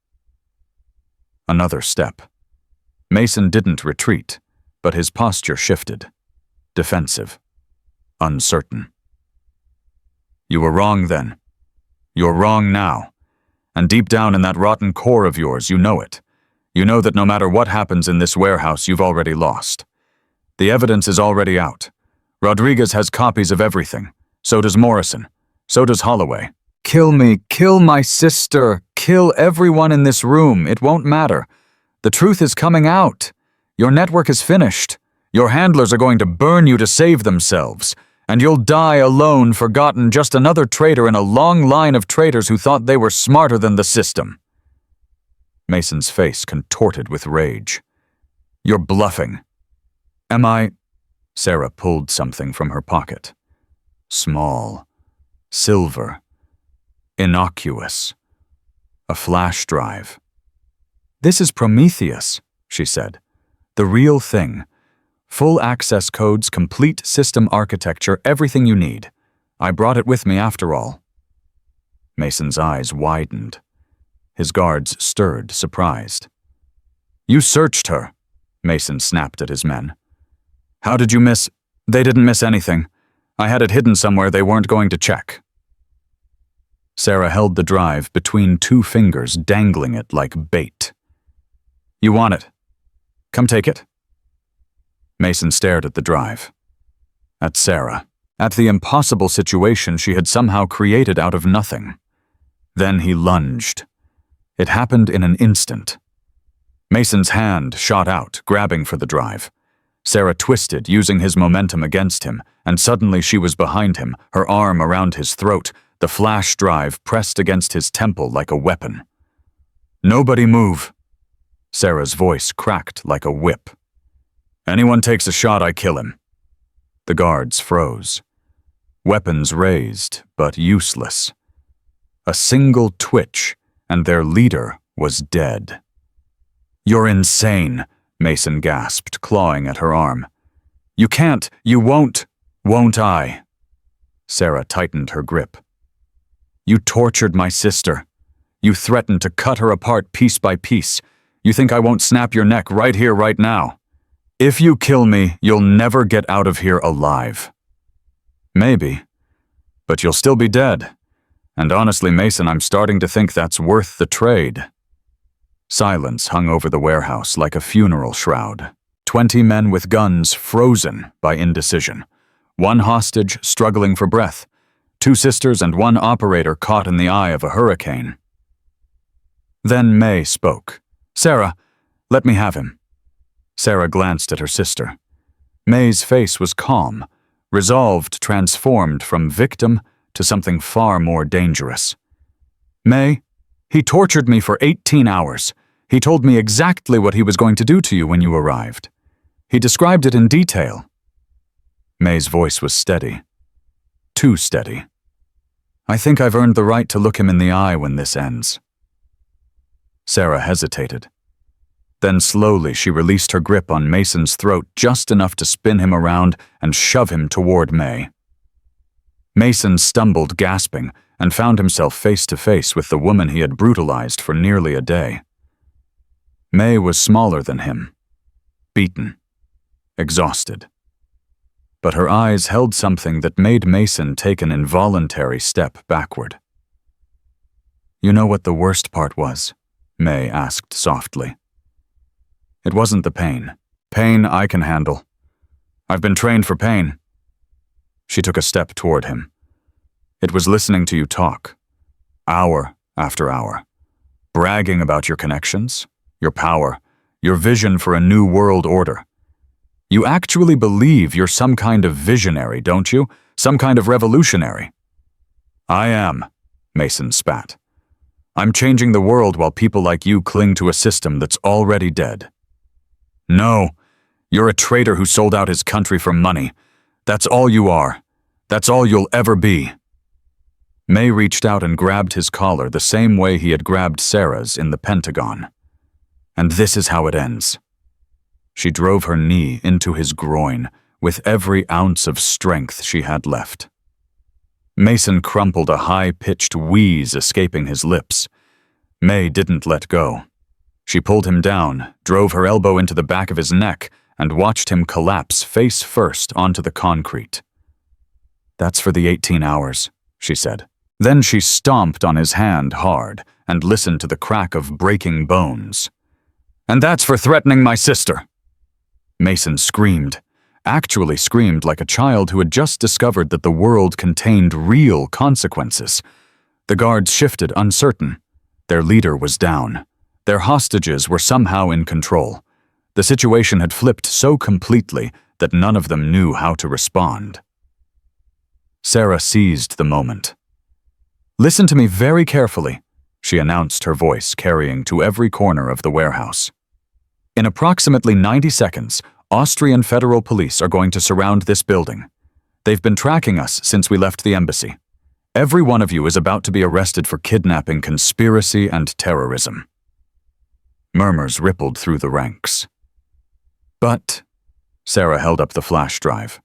Another step. Mason didn't retreat, but his posture shifted. Defensive. Uncertain. You were wrong then. You're wrong now. And deep down in that rotten core of yours, you know it. You know that no matter what happens in this warehouse, you've already lost. The evidence is already out. Rodriguez has copies of everything. So does Morrison. So does Holloway. Kill me, kill my sister, kill everyone in this room. It won't matter. The truth is coming out. Your network is finished. Your handlers are going to burn you to save themselves. And you'll die alone, forgotten, just another traitor in a long line of traitors who thought they were smarter than the system. Mason's face contorted with rage. You're bluffing. Am I? Sarah pulled something from her pocket. Small. Silver. Innocuous. A flash drive. This is Prometheus, she said. The real thing. Full access codes, complete system architecture, everything you need. I brought it with me after all. Mason's eyes widened. His guards stirred, surprised. You searched her, Mason snapped at his men. How did you miss? They didn't miss anything. I had it hidden somewhere they weren't going to check. Sarah held the drive between two fingers, dangling it like bait. You want it? Come take it. Mason stared at the drive. At Sarah. At the impossible situation she had somehow created out of nothing. Then he lunged. It happened in an instant. Mason's hand shot out, grabbing for the drive. Sarah twisted, using his momentum against him, and suddenly she was behind him, her arm around his throat, the flash drive pressed against his temple like a weapon. Nobody move. Sarah's voice cracked like a whip. Anyone takes a shot, I kill him. The guards froze. Weapons raised, but useless. A single twitch, and their leader was dead. You're insane, Mason gasped, clawing at her arm. You can't, you won't I? Sarah tightened her grip. You tortured my sister. You threatened to cut her apart piece by piece. You think I won't snap your neck right here, right now? If you kill me, you'll never get out of here alive. Maybe, but you'll still be dead. And honestly, Mason, I'm starting to think that's worth the trade. Silence hung over the warehouse like a funeral shroud. 20 men with guns frozen by indecision. One hostage struggling for breath. 2 sisters and 1 operator caught in the eye of a hurricane. Then May spoke. Sarah, let me have him. Sarah glanced at her sister. May's face was calm, resolved transformed from victim to something far more dangerous. May, he tortured me for 18 hours. He told me exactly what he was going to do to you when you arrived. He described it in detail. May's voice was steady. Too steady. I think I've earned the right to look him in the eye when this ends. Sarah hesitated. Then slowly she released her grip on Mason's throat just enough to spin him around and shove him toward May. Mason stumbled, gasping, and found himself face to face with the woman he had brutalized for nearly a day. May was smaller than him, beaten, exhausted. But her eyes held something that made Mason take an involuntary step backward. "You know what the worst part was?" May asked softly. "It wasn't the pain. Pain I can handle. I've been trained for pain." She took a step toward him. "It was listening to you talk, hour after hour, bragging about your connections, your power, your vision for a new world order. You actually believe you're some kind of visionary, don't you? Some kind of revolutionary." "I am," Mason spat. "I'm changing the world while people like you cling to a system that's already dead." "No, you're a traitor who sold out his country for money. That's all you are. That's all you'll ever be." May reached out and grabbed his collar the same way he had grabbed Sarah's in the Pentagon. "And this is how it ends." She drove her knee into his groin with every ounce of strength she had left. Mason crumpled, a high-pitched wheeze escaping his lips. May didn't let go. She pulled him down, drove her elbow into the back of his neck, and watched him collapse face first onto the concrete. "That's for the 18 hours, she said. Then she stomped on his hand hard and listened to the crack of breaking bones. "And that's for threatening my sister." Mason screamed, actually screamed like a child who had just discovered that the world contained real consequences. The guards shifted, uncertain. Their leader was down. Their hostages were somehow in control. The situation had flipped so completely that none of them knew how to respond. Sarah seized the moment. "Listen to me very carefully," she announced, her voice carrying to every corner of the warehouse. "In approximately 90 seconds, Austrian federal police are going to surround this building. They've been tracking us since we left the embassy. Every one of you is about to be arrested for kidnapping, conspiracy, and terrorism." Murmurs rippled through the ranks. "But," Sarah held up the flash drive,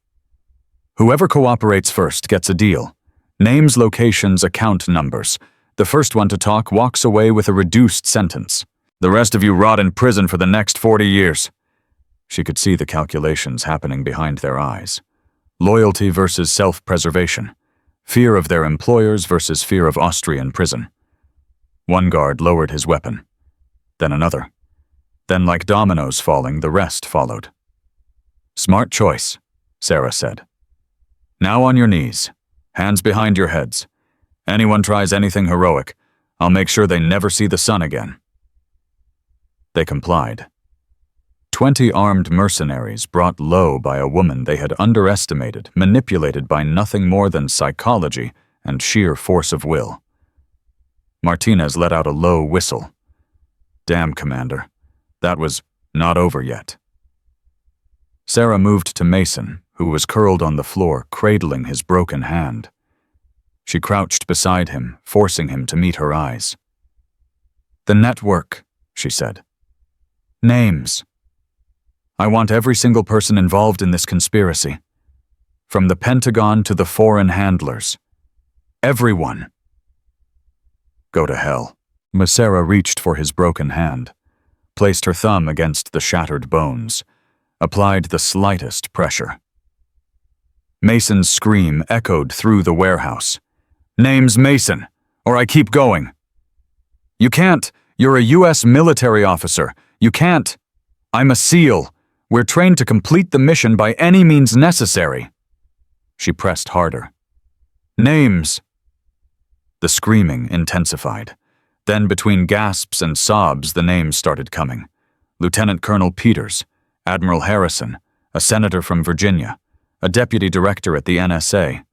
"whoever cooperates first gets a deal. Names, locations, account numbers. The first one to talk walks away with a reduced sentence. The rest of you rot in prison for the next 40 years. She could see the calculations happening behind their eyes. Loyalty versus self-preservation. Fear of their employers versus fear of Austrian prison. One guard lowered his weapon. Then another. Then, like dominoes falling, the rest followed. "Smart choice," Sarah said. "Now on your knees. Hands behind your heads. Anyone tries anything heroic, I'll make sure they never see the sun again." They complied. 20 armed mercenaries brought low by a woman they had underestimated, manipulated by nothing more than psychology and sheer force of will. Martinez let out a low whistle. "Damn, Commander. That was not over yet." Sarah moved to Mason, who was curled on the floor, cradling his broken hand. She crouched beside him, forcing him to meet her eyes. "The network," she said. "Names. I want every single person involved in this conspiracy. From the Pentagon to the foreign handlers. Everyone." "Go to hell." Sarah reached for his broken hand, placed her thumb against the shattered bones, applied the slightest pressure. Mason's scream echoed through the warehouse. "Name's Mason, or I keep going." "You can't. You're a U.S. military officer. You can't." "I'm a SEAL. We're trained to complete the mission by any means necessary." She pressed harder. "Names." The screaming intensified. Then, between gasps and sobs, the names started coming. Lieutenant Colonel Peters, Admiral Harrison, a senator from Virginia, a deputy director at the NSA.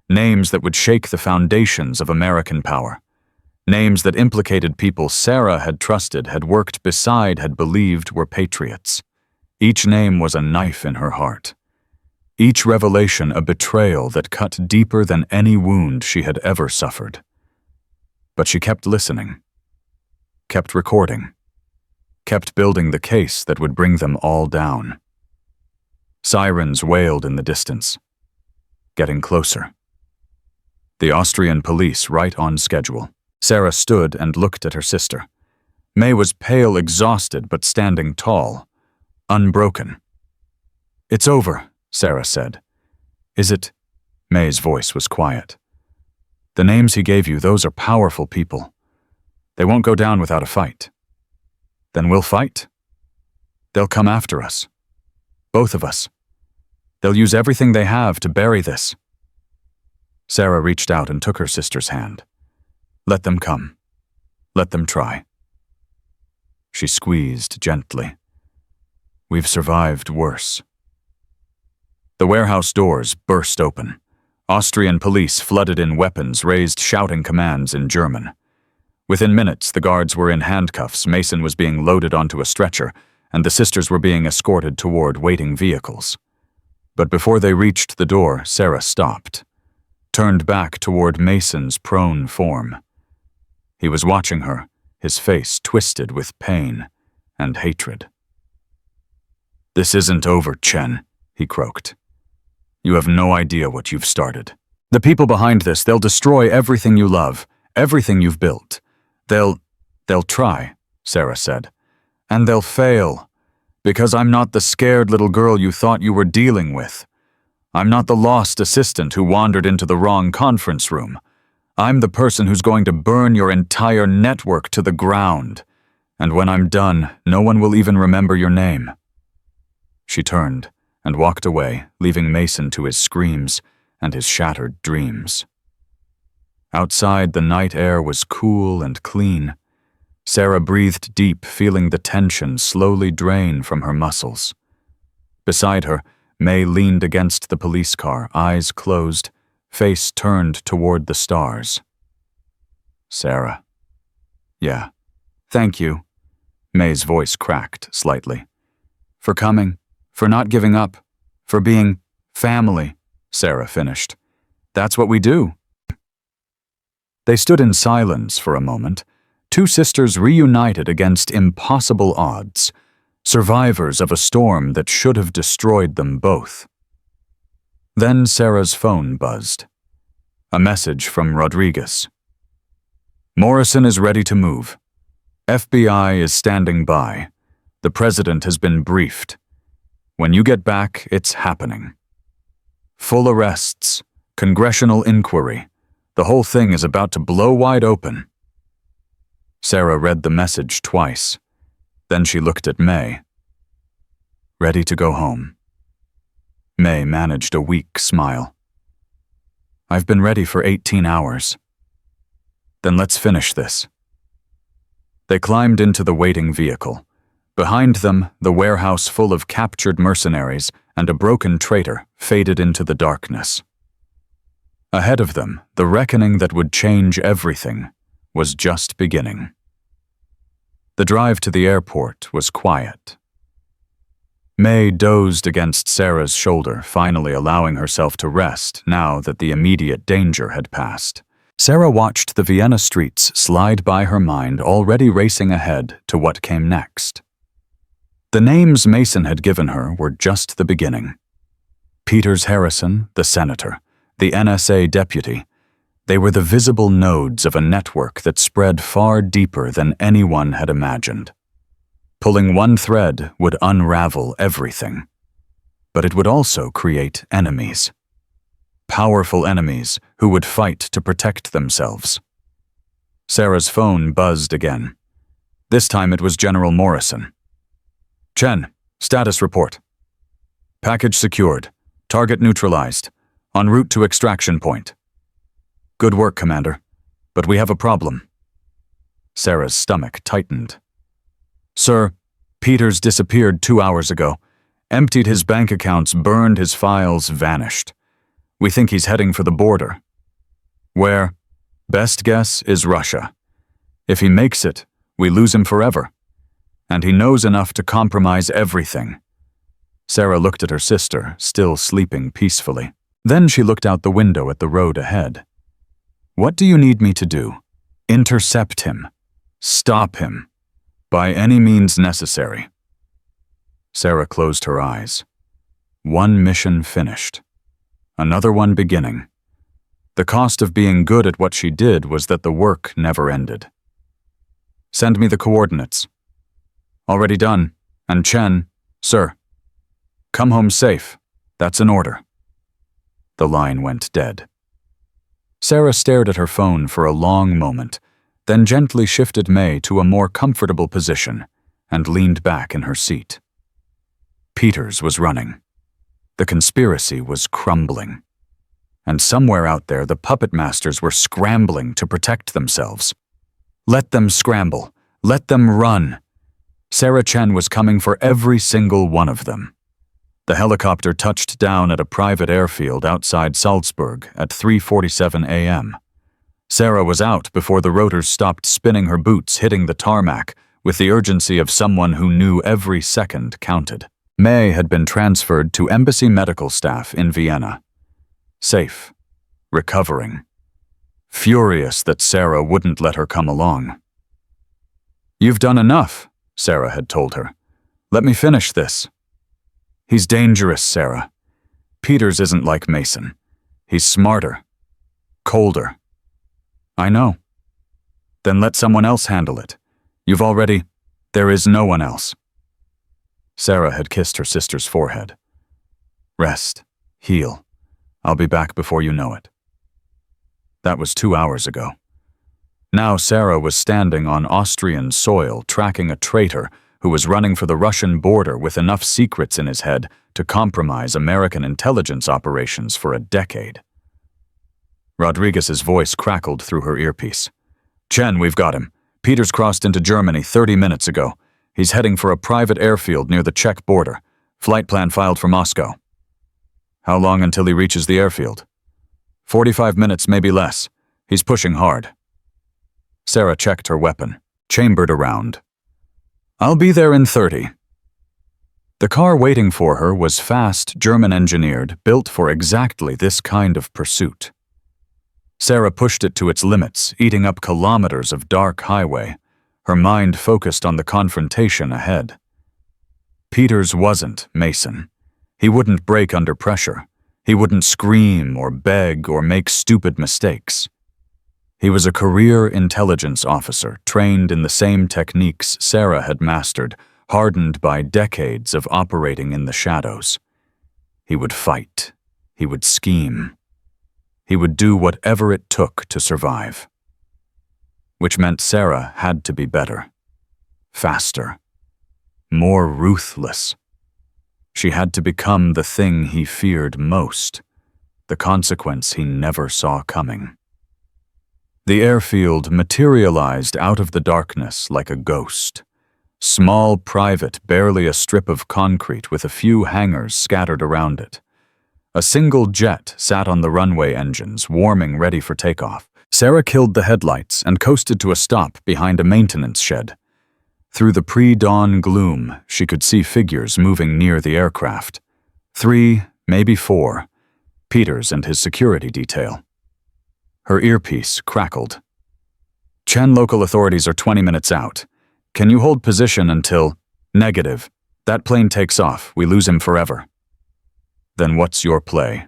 Names that would shake the foundations of American power. Names that implicated people Sarah had trusted, had worked beside, had believed were patriots. Each name was a knife in her heart. Each revelation a betrayal that cut deeper than any wound she had ever suffered. But she kept listening, kept recording. kept building the case that would bring them all down. Sirens wailed in the distance, getting closer. The Austrian police right on schedule. Sarah stood and looked at her sister. May was pale, exhausted, but standing tall, unbroken. "It's over," Sarah said. "Is it?" May's voice was quiet. "The names he gave you, those are powerful people. They won't go down without a fight." "Then we'll fight. They'll come after us. Both of us. They'll use everything they have to bury this." Sarah reached out and took her sister's hand. "Let them come. Let them try." She squeezed gently. "We've survived worse." The warehouse doors burst open. Austrian police flooded in weapons, raised shouting commands in German. Within minutes, the guards were in handcuffs, Mason was being loaded onto a stretcher, and the sisters were being escorted toward waiting vehicles. But before they reached the door, Sarah stopped, turned back toward Mason's prone form. He was watching her, his face twisted with pain and hatred. "This isn't over, Chen," he croaked. "You have no idea what you've started. The people behind this, they'll destroy everything you love, everything you've built. They'll try," Sarah said. "And they'll fail. Because I'm not the scared little girl you thought you were dealing with. I'm not the lost assistant who wandered into the wrong conference room. I'm the person who's going to burn your entire network to the ground. And when I'm done, no one will even remember your name." She turned and walked away, leaving Mason to his screams and his shattered dreams. Outside, the night air was cool and clean. Sarah breathed deep, feeling the tension slowly drain from her muscles. Beside her, May leaned against the police car, eyes closed, face turned toward the stars. "Sarah." "Yeah, thank you." May's voice cracked slightly. "For coming, for not giving up, for being family," Sarah finished. "That's what we do." They stood in silence for a moment, two sisters reunited against impossible odds, survivors of a storm that should have destroyed them both. Then Sarah's phone buzzed. A message from Rodriguez. "Morrison is ready to move. FBI is standing by. The president has been briefed. When you get back, it's happening. Full arrests, congressional inquiry. The whole thing is about to blow wide open." Sarah read the message twice. Then she looked at May. "Ready to go home?" May managed a weak smile. "I've been ready for 18 hours. "Then let's finish this." They climbed into the waiting vehicle. Behind them, the warehouse full of captured mercenaries and a broken traitor faded into the darkness. Ahead of them, the reckoning that would change everything was just beginning. The drive to the airport was quiet. May dozed against Sarah's shoulder, finally allowing herself to rest now that the immediate danger had passed. Sarah watched the Vienna streets slide by her mind, already racing ahead to what came next. The names Mason had given her were just the beginning. Peters Harrison, the senator, the NSA deputy. They were the visible nodes of a network that spread far deeper than anyone had imagined. Pulling one thread would unravel everything. But it would also create enemies. Powerful enemies who would fight to protect themselves. Sarah's phone buzzed again. This time it was General Morrison. "Chen, status report. Package secured. Target neutralized. En route to extraction point." "Good work, Commander. But we have a problem." Sarah's stomach tightened. "Sir, Peters disappeared 2 hours ago. Emptied his bank accounts, burned his files, vanished. We think he's heading for the border." "Where?" "Best guess is Russia. If he makes it, we lose him forever. And he knows enough to compromise everything." Sarah looked at her sister, still sleeping peacefully. Then she looked out the window at the road ahead. "What do you need me to do?" "Intercept him. Stop him. By any means necessary. Sarah closed her eyes. One mission finished. Another one beginning. The cost of being good at what she did was that the work never ended. Send me the coordinates. Already done. And Chen, sir. Come home safe. That's an order. The line went dead. Sarah stared at her phone for a long moment, then gently shifted May to a more comfortable position and leaned back in her seat. Peters was running. The conspiracy was crumbling. And somewhere out there, the puppet masters were scrambling to protect themselves. Let them scramble. Let them run. Sarah Chen was coming for every single one of them. The helicopter touched down at a private airfield outside Salzburg at 3:47 a.m. Sarah was out before the rotors stopped spinning, her boots hitting the tarmac with the urgency of someone who knew every second counted. May had been transferred to embassy medical staff in Vienna. Safe. Recovering. Furious that Sarah wouldn't let her come along. "You've done enough," Sarah had told her. "Let me finish this." "He's dangerous, Sarah. Peters isn't like Mason. He's smarter. Colder." "I know." "Then let someone else handle it. There is no one else." Sarah had kissed her sister's forehead. "Rest. Heal. I'll be back before you know it." That was 2 hours ago. Now Sarah was standing on Austrian soil, tracking a traitor who was running for the Russian border with enough secrets in his head to compromise American intelligence operations for a decade. Rodriguez's voice crackled through her earpiece. "Chen, we've got him. Peters crossed into Germany 30 minutes ago. He's heading for a private airfield near the Czech border. Flight plan filed for Moscow." "How long until he reaches the airfield?" 45 minutes, maybe less. He's pushing hard." Sarah checked her weapon, chambered around. "I'll be there in 30. The car waiting for her was fast, German-engineered, built for exactly this kind of pursuit. Sarah pushed it to its limits, eating up kilometers of dark highway, her mind focused on the confrontation ahead. Peters wasn't Mason. He wouldn't break under pressure. He wouldn't scream or beg or make stupid mistakes. He was a career intelligence officer, trained in the same techniques Sarah had mastered, hardened by decades of operating in the shadows. He would fight. He would scheme. He would do whatever it took to survive. Which meant Sarah had to be better. Faster. More ruthless. She had to become the thing he feared most, the consequence he never saw coming. The airfield materialized out of the darkness like a ghost. Small, private, barely a strip of concrete with a few hangars scattered around it. A single jet sat on the runway engines, warming ready for takeoff. Sarah killed the headlights and coasted to a stop behind a maintenance shed. Through the pre-dawn gloom, she could see figures moving near the aircraft. 3, maybe 4. Peters and his security detail. Her earpiece crackled. "Chen, local authorities are 20 minutes out. Can you hold position until—" "Negative. That plane takes off. We lose him forever." "Then what's your play?"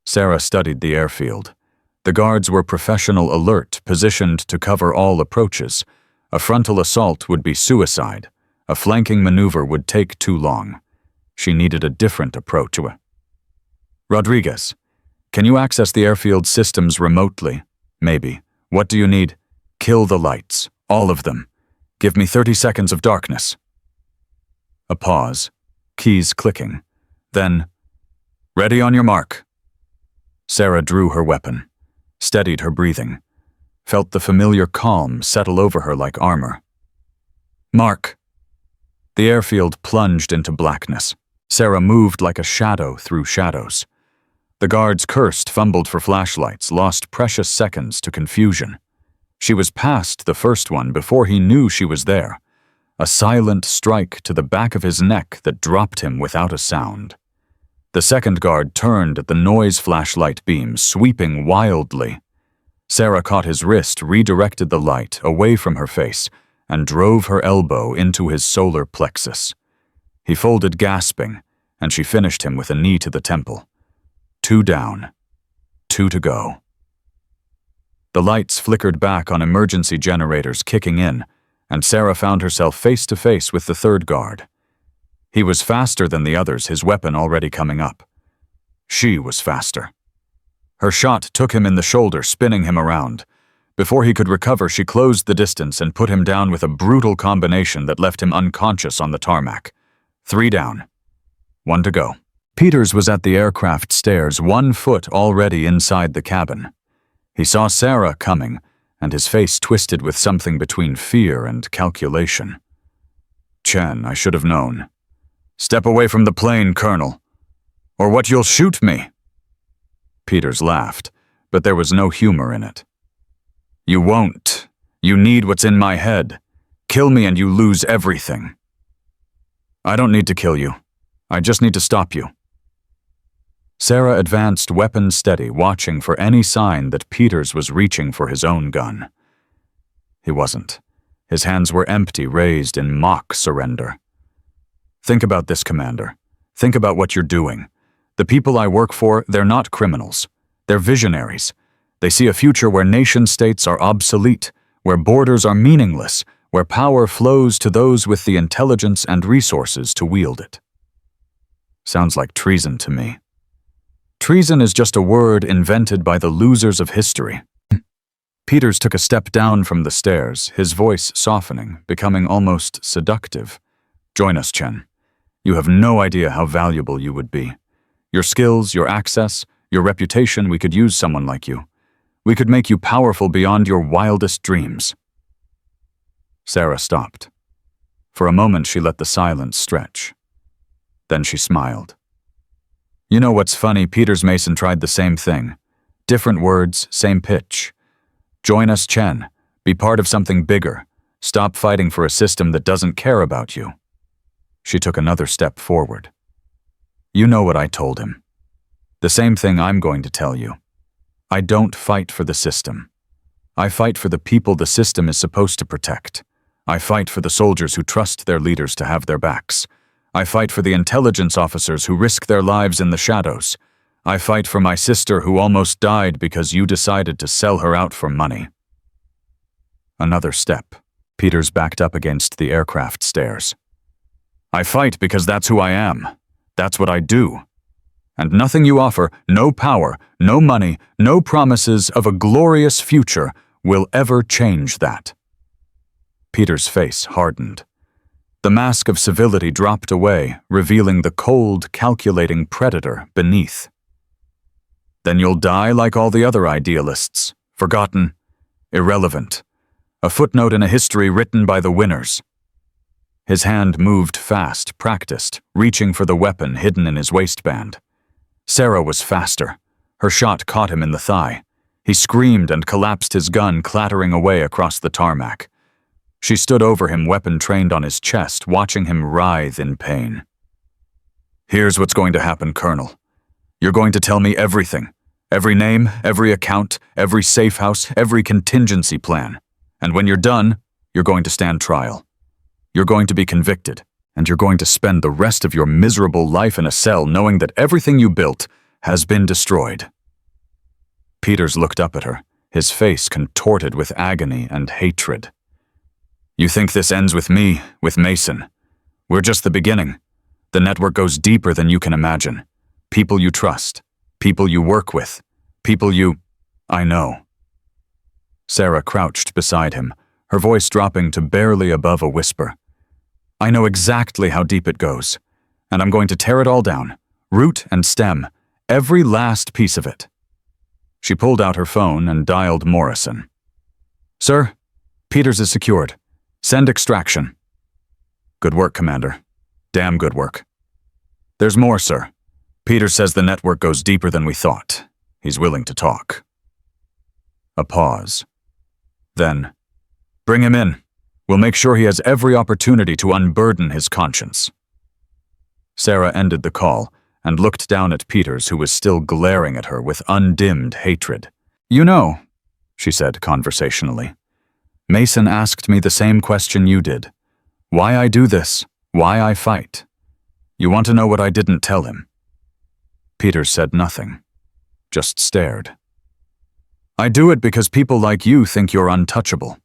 Sarah studied the airfield. The guards were professional alert, positioned to cover all approaches. A frontal assault would be suicide. A flanking maneuver would take too long. She needed a different approach. "Rodriguez, can you access the airfield systems remotely?" "Maybe. What do you need?" "Kill the lights. All of them. Give me 30 seconds of darkness." A pause. Keys clicking. Then, "Ready on your mark." Sarah drew her weapon, steadied her breathing, felt the familiar calm settle over her like armor. "Mark." The airfield plunged into blackness. Sarah moved like a shadow through shadows. The guards cursed, fumbled for flashlights, lost precious seconds to confusion. She was past the first one before he knew she was there. A silent strike to the back of his neck that dropped him without a sound. The second guard turned at the noise flashlight beam, sweeping wildly. Sarah caught his wrist, redirected the light away from her face, and drove her elbow into his solar plexus. He folded, gasping, and she finished him with a knee to the temple. 2 down, 2 to go. The lights flickered back on emergency generators kicking in, and Sarah found herself face to face with the third guard. He was faster than the others, his weapon already coming up. She was faster. Her shot took him in the shoulder, spinning him around. Before he could recover, she closed the distance and put him down with a brutal combination that left him unconscious on the tarmac. 3 down, 1 to go. Peters was at the aircraft stairs, 1 foot already inside the cabin. He saw Sarah coming, and his face twisted with something between fear and calculation. "Chen, I should have known. Step away from the plane, Colonel, or what you'll shoot me." Peters laughed, but there was no humor in it. "You won't. You need what's in my head. Kill me and you lose everything." "I don't need to kill you. I just need to stop you." Sarah advanced, weapon steady, watching for any sign that Peters was reaching for his own gun. He wasn't. His hands were empty, raised in mock surrender. "Think about this, Commander. Think about what you're doing. The people I work for, they're not criminals. They're visionaries. They see a future where nation-states are obsolete, where borders are meaningless, where power flows to those with the intelligence and resources to wield it." Sounds like treason to me. Treason is just a word invented by the losers of history. Peters took a step down from the stairs, his voice softening, becoming almost seductive. "Join us, Chen. You have no idea how valuable you would be. Your skills, your access, your reputation, we could use someone like you. We could make you powerful beyond your wildest dreams." Sarah stopped. For a moment she let the silence stretch. Then she smiled. "You know what's funny? Peters Mason tried the same thing. Different words, same pitch. Join us, Chen. Be part of something bigger. Stop fighting for a system that doesn't care about you." She took another step forward. "You know what I told him. The same thing I'm going to tell you. I don't fight for the system. I fight for the people the system is supposed to protect. I fight for the soldiers who trust their leaders to have their backs. I fight for the intelligence officers who risk their lives in the shadows. I fight for my sister who almost died because you decided to sell her out for money." Another step. Peters backed up against the aircraft stairs. "I fight because that's who I am. That's what I do. And nothing you offer, no power, no money, no promises of a glorious future will ever change that." Peters' face hardened. The mask of civility dropped away, revealing the cold, calculating predator beneath. "Then you'll die like all the other idealists, forgotten, irrelevant, a footnote in a history written by the winners." His hand moved fast, practiced, reaching for the weapon hidden in his waistband. Sarah was faster. Her shot caught him in the thigh. He screamed and collapsed, his gun clattering away across the tarmac. She stood over him, weapon trained on his chest, watching him writhe in pain. "Here's what's going to happen, Colonel. You're going to tell me everything. Every name, every account, every safe house, every contingency plan. And when you're done, you're going to stand trial. You're going to be convicted, and you're going to spend the rest of your miserable life in a cell knowing that everything you built has been destroyed." Peters looked up at her, his face contorted with agony and hatred. "You think this ends with me, with Mason? We're just the beginning. The network goes deeper than you can imagine. People you trust, people you work with, people you—" "I know." Sarah crouched beside him, her voice dropping to barely above a whisper. "I know exactly how deep it goes, and I'm going to tear it all down, root and stem, every last piece of it." She pulled out her phone and dialed Morrison. "Sir, Peters is secured. Send extraction." "Good work, Commander. Damn good work." "There's more, sir. Peters says the network goes deeper than we thought. He's willing to talk." A pause. Then, "Bring him in. We'll make sure he has every opportunity to unburden his conscience." Sarah ended the call and looked down at Peters, who was still glaring at her with undimmed hatred. "You know," she said conversationally, Mason asked me the same question you did. Why I do this, why I fight. You want to know what I didn't tell him?" Peter said nothing, just stared. "I do it because people like you think you're untouchable.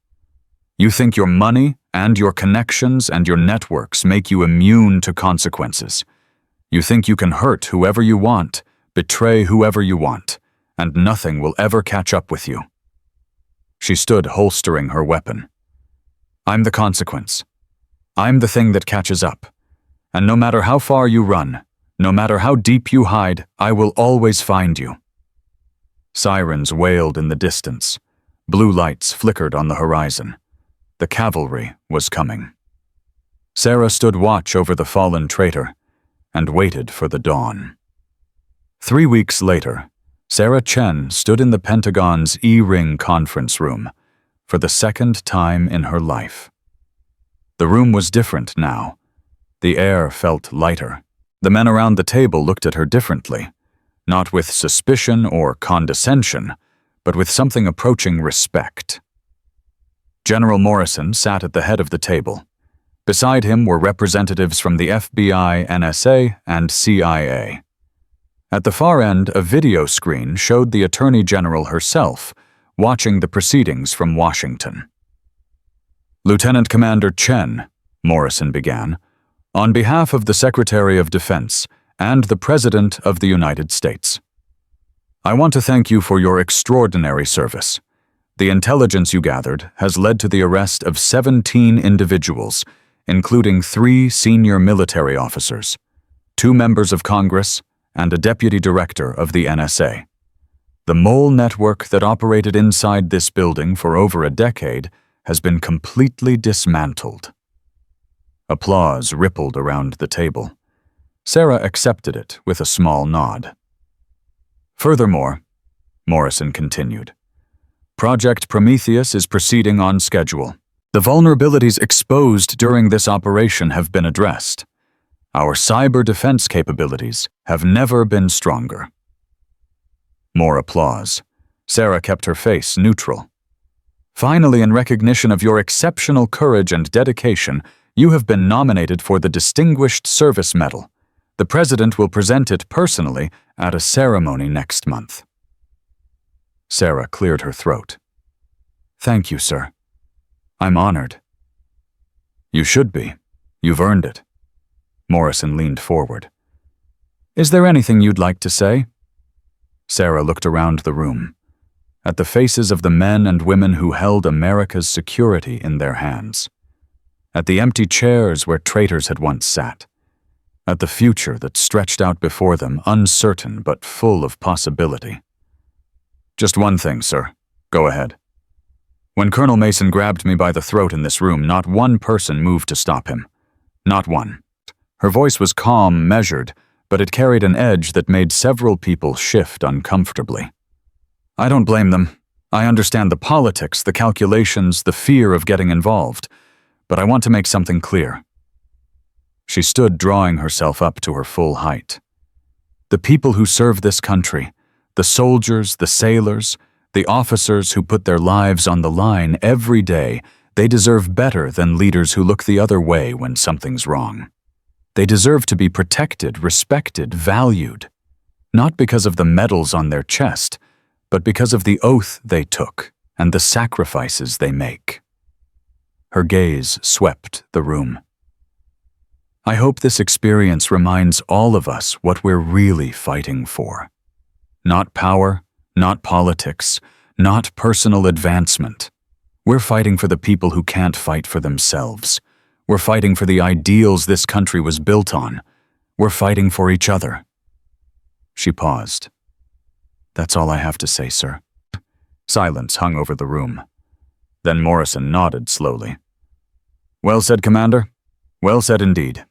You think your money and your connections and your networks make you immune to consequences. You think you can hurt whoever you want, betray whoever you want, and nothing will ever catch up with you." She stood holstering her weapon. "I'm the consequence. I'm the thing that catches up. And no matter how far you run, no matter how deep you hide, I will always find you." Sirens wailed in the distance. Blue lights flickered on the horizon. The cavalry was coming. Sarah stood watch over the fallen traitor and waited for the dawn. 3 weeks later, Sarah Chen stood in the Pentagon's E-Ring conference room for the second time in her life. The room was different now. The air felt lighter. The men around the table looked at her differently, not with suspicion or condescension, but with something approaching respect. General Morrison sat at the head of the table. Beside him were representatives from the FBI, NSA, and CIA. At the far end, a video screen showed the Attorney General herself, watching the proceedings from Washington. "Lieutenant Commander Chen," Morrison began, "on behalf of the Secretary of Defense and the President of the United States, I want to thank you for your extraordinary service. The intelligence you gathered has led to the arrest of 17 individuals, including 3 senior military officers, 2 members of Congress, and a deputy director of the NSA. The mole network that operated inside this building for over a decade has been completely dismantled." Applause rippled around the table. Sarah accepted it with a small nod. "Furthermore," Morrison continued, "Project Prometheus is proceeding on schedule. The vulnerabilities exposed during this operation have been addressed. Our cyber defense capabilities have never been stronger." More applause. Sarah kept her face neutral. "Finally, in recognition of your exceptional courage and dedication, you have been nominated for the Distinguished Service Medal. The President will present it personally at a ceremony next month." Sarah cleared her throat. "Thank you, sir. I'm honored." "You should be. You've earned it." Morrison leaned forward. "Is there anything you'd like to say?" Sarah looked around the room, at the faces of the men and women who held America's security in their hands, at the empty chairs where traitors had once sat, at the future that stretched out before them, uncertain but full of possibility. "Just one thing, sir. Go ahead. When Colonel Mason grabbed me by the throat in this room, not one person moved to stop him. Not one." Her voice was calm, measured, but it carried an edge that made several people shift uncomfortably. "I don't blame them. I understand the politics, the calculations, the fear of getting involved, but I want to make something clear." She stood drawing herself up to her full height. "The people who serve this country, the soldiers, the sailors, the officers who put their lives on the line every day, they deserve better than leaders who look the other way when something's wrong. They deserve to be protected, respected, valued, not because of the medals on their chest, but because of the oath they took and the sacrifices they make." Her gaze swept the room. "I hope this experience reminds all of us what we're really fighting for. Not power, not politics, not personal advancement. We're fighting for the people who can't fight for themselves. We're fighting for the ideals this country was built on. We're fighting for each other." She paused. "That's all I have to say, sir." Silence hung over the room. Then Morrison nodded slowly. "Well said, Commander. Well said indeed."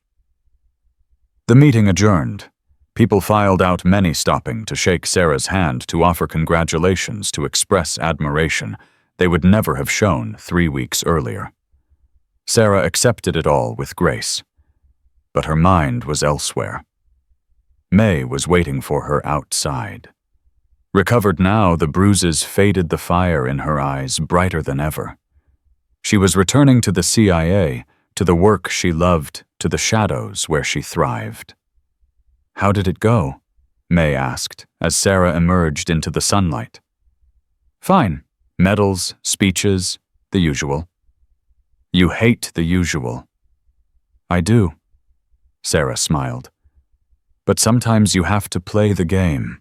The meeting adjourned. People filed out, many stopping to shake Sarah's hand, to offer congratulations, to express admiration they would never have shown 3 weeks earlier. Sarah accepted it all with grace, but her mind was elsewhere. May was waiting for her outside. Recovered now, the bruises faded the fire in her eyes brighter than ever. She was returning to the CIA, to the work she loved, to the shadows where she thrived. "How did it go?" May asked, as Sarah emerged into the sunlight. "Fine. Medals, speeches, the usual." "You hate the usual." "I do," Sarah smiled. "But sometimes you have to play the game."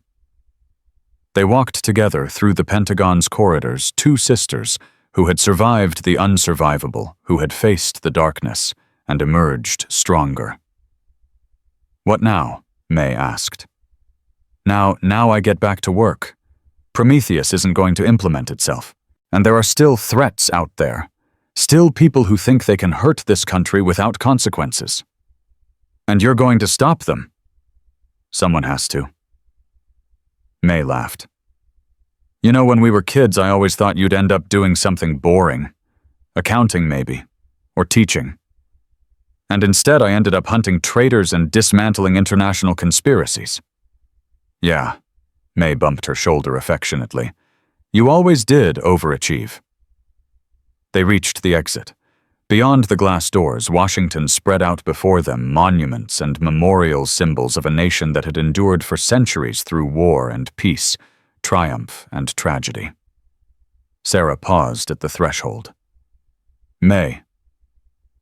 They walked together through the Pentagon's corridors, two sisters who had survived the unsurvivable, who had faced the darkness and emerged stronger. "What now?" May asked. Now I get back to work. Prometheus isn't going to implement itself, and there are still threats out there. Still people who think they can hurt this country without consequences. And you're going to stop them? Someone has to. May laughed. "You know, when we were kids, I always thought you'd end up doing something boring. Accounting, maybe. Or teaching. And instead I ended up hunting traitors and dismantling international conspiracies." "Yeah," May bumped her shoulder affectionately. "You always did overachieve." They reached the exit. Beyond the glass doors, Washington spread out before them monuments and memorial symbols of a nation that had endured for centuries through war and peace, triumph and tragedy. Sarah paused at the threshold. "May."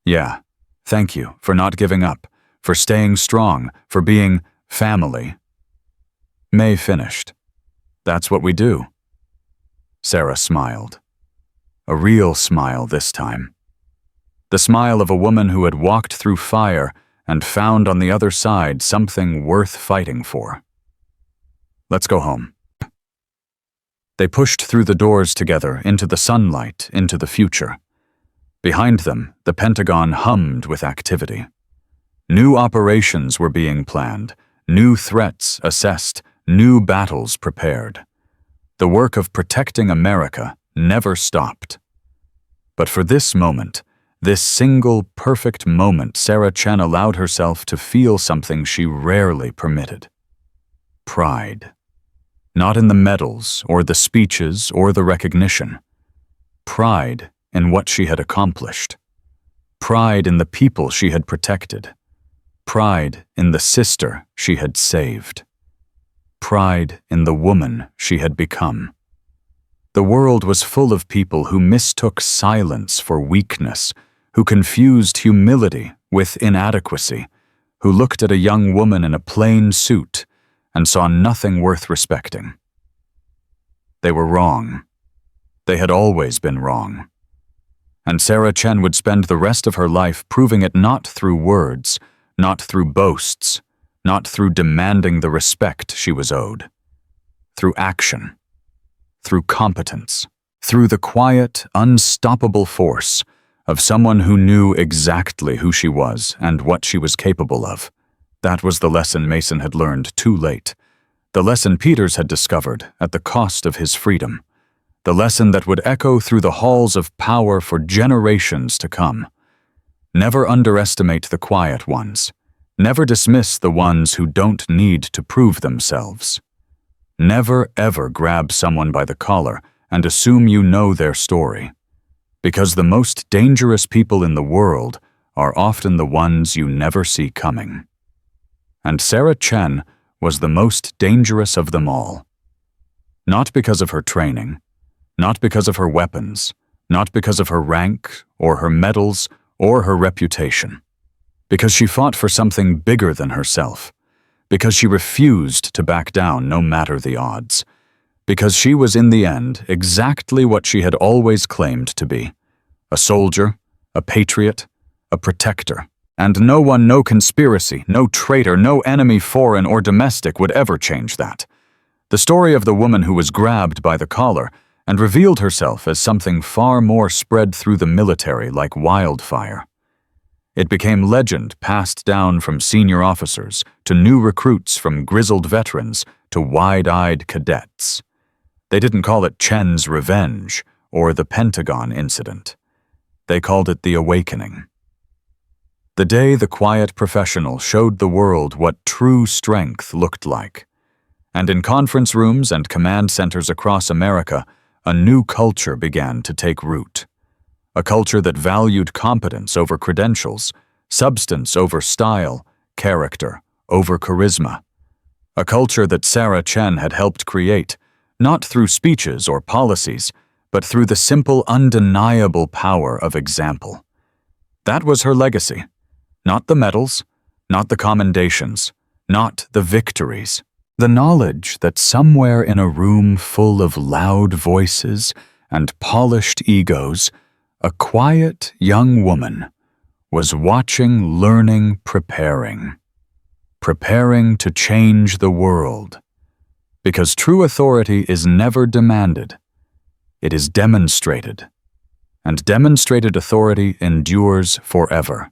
"Yeah, thank you for not giving up, for staying strong, for being family." May finished. "That's what we do." Sarah smiled. A real smile this time. The smile of a woman who had walked through fire and found on the other side something worth fighting for. "Let's go home." They pushed through the doors together, into the sunlight, into the future. Behind them, the Pentagon hummed with activity. New operations were being planned, new threats assessed, new battles prepared. The work of protecting America never stopped. But for this moment, this single perfect moment, Sarah Chen allowed herself to feel something she rarely permitted. Pride. Not in the medals or the speeches or the recognition. Pride in what she had accomplished. Pride in the people she had protected. Pride in the sister she had saved. Pride in the woman she had become. The world was full of people who mistook silence for weakness, who confused humility with inadequacy, who looked at a young woman in a plain suit and saw nothing worth respecting. They were wrong. They had always been wrong. And Sarah Chen would spend the rest of her life proving it not through words, not through boasts, not through demanding the respect she was owed. Through action. Through competence. Through the quiet, unstoppable force of someone who knew exactly who she was and what she was capable of. That was the lesson Mason had learned too late. The lesson Peters had discovered at the cost of his freedom. The lesson that would echo through the halls of power for generations to come. Never underestimate the quiet ones. Never dismiss the ones who don't need to prove themselves. Never ever grab someone by the collar and assume you know their story. Because the most dangerous people in the world are often the ones you never see coming. And Sarah Chen was the most dangerous of them all. Not because of her training, not because of her weapons, not because of her rank, or her medals, or her reputation. Because she fought for something bigger than herself. Because she refused to back down no matter the odds. Because she was in the end exactly what she had always claimed to be. A soldier, a patriot, a protector. And no one, no conspiracy, no traitor, no enemy foreign or domestic would ever change that. The story of the woman who was grabbed by the collar and revealed herself as something far more spread through the military like wildfire. It became legend passed down from senior officers to new recruits, from grizzled veterans to wide-eyed cadets. They didn't call it Chen's revenge or the Pentagon incident. They called it the awakening. The day the quiet professional showed the world what true strength looked like. And in conference rooms and command centers across America, a new culture began to take root. A culture that valued competence over credentials, substance over style, character over charisma. A culture that Sarah Chen had helped create, not through speeches or policies, but through the simple, undeniable power of example. That was her legacy. Not the medals, not the commendations, not the victories. The knowledge that somewhere in a room full of loud voices and polished egos, a quiet young woman was watching, learning, preparing to change the world. Because true authority is never demanded, it is demonstrated, and demonstrated authority endures forever.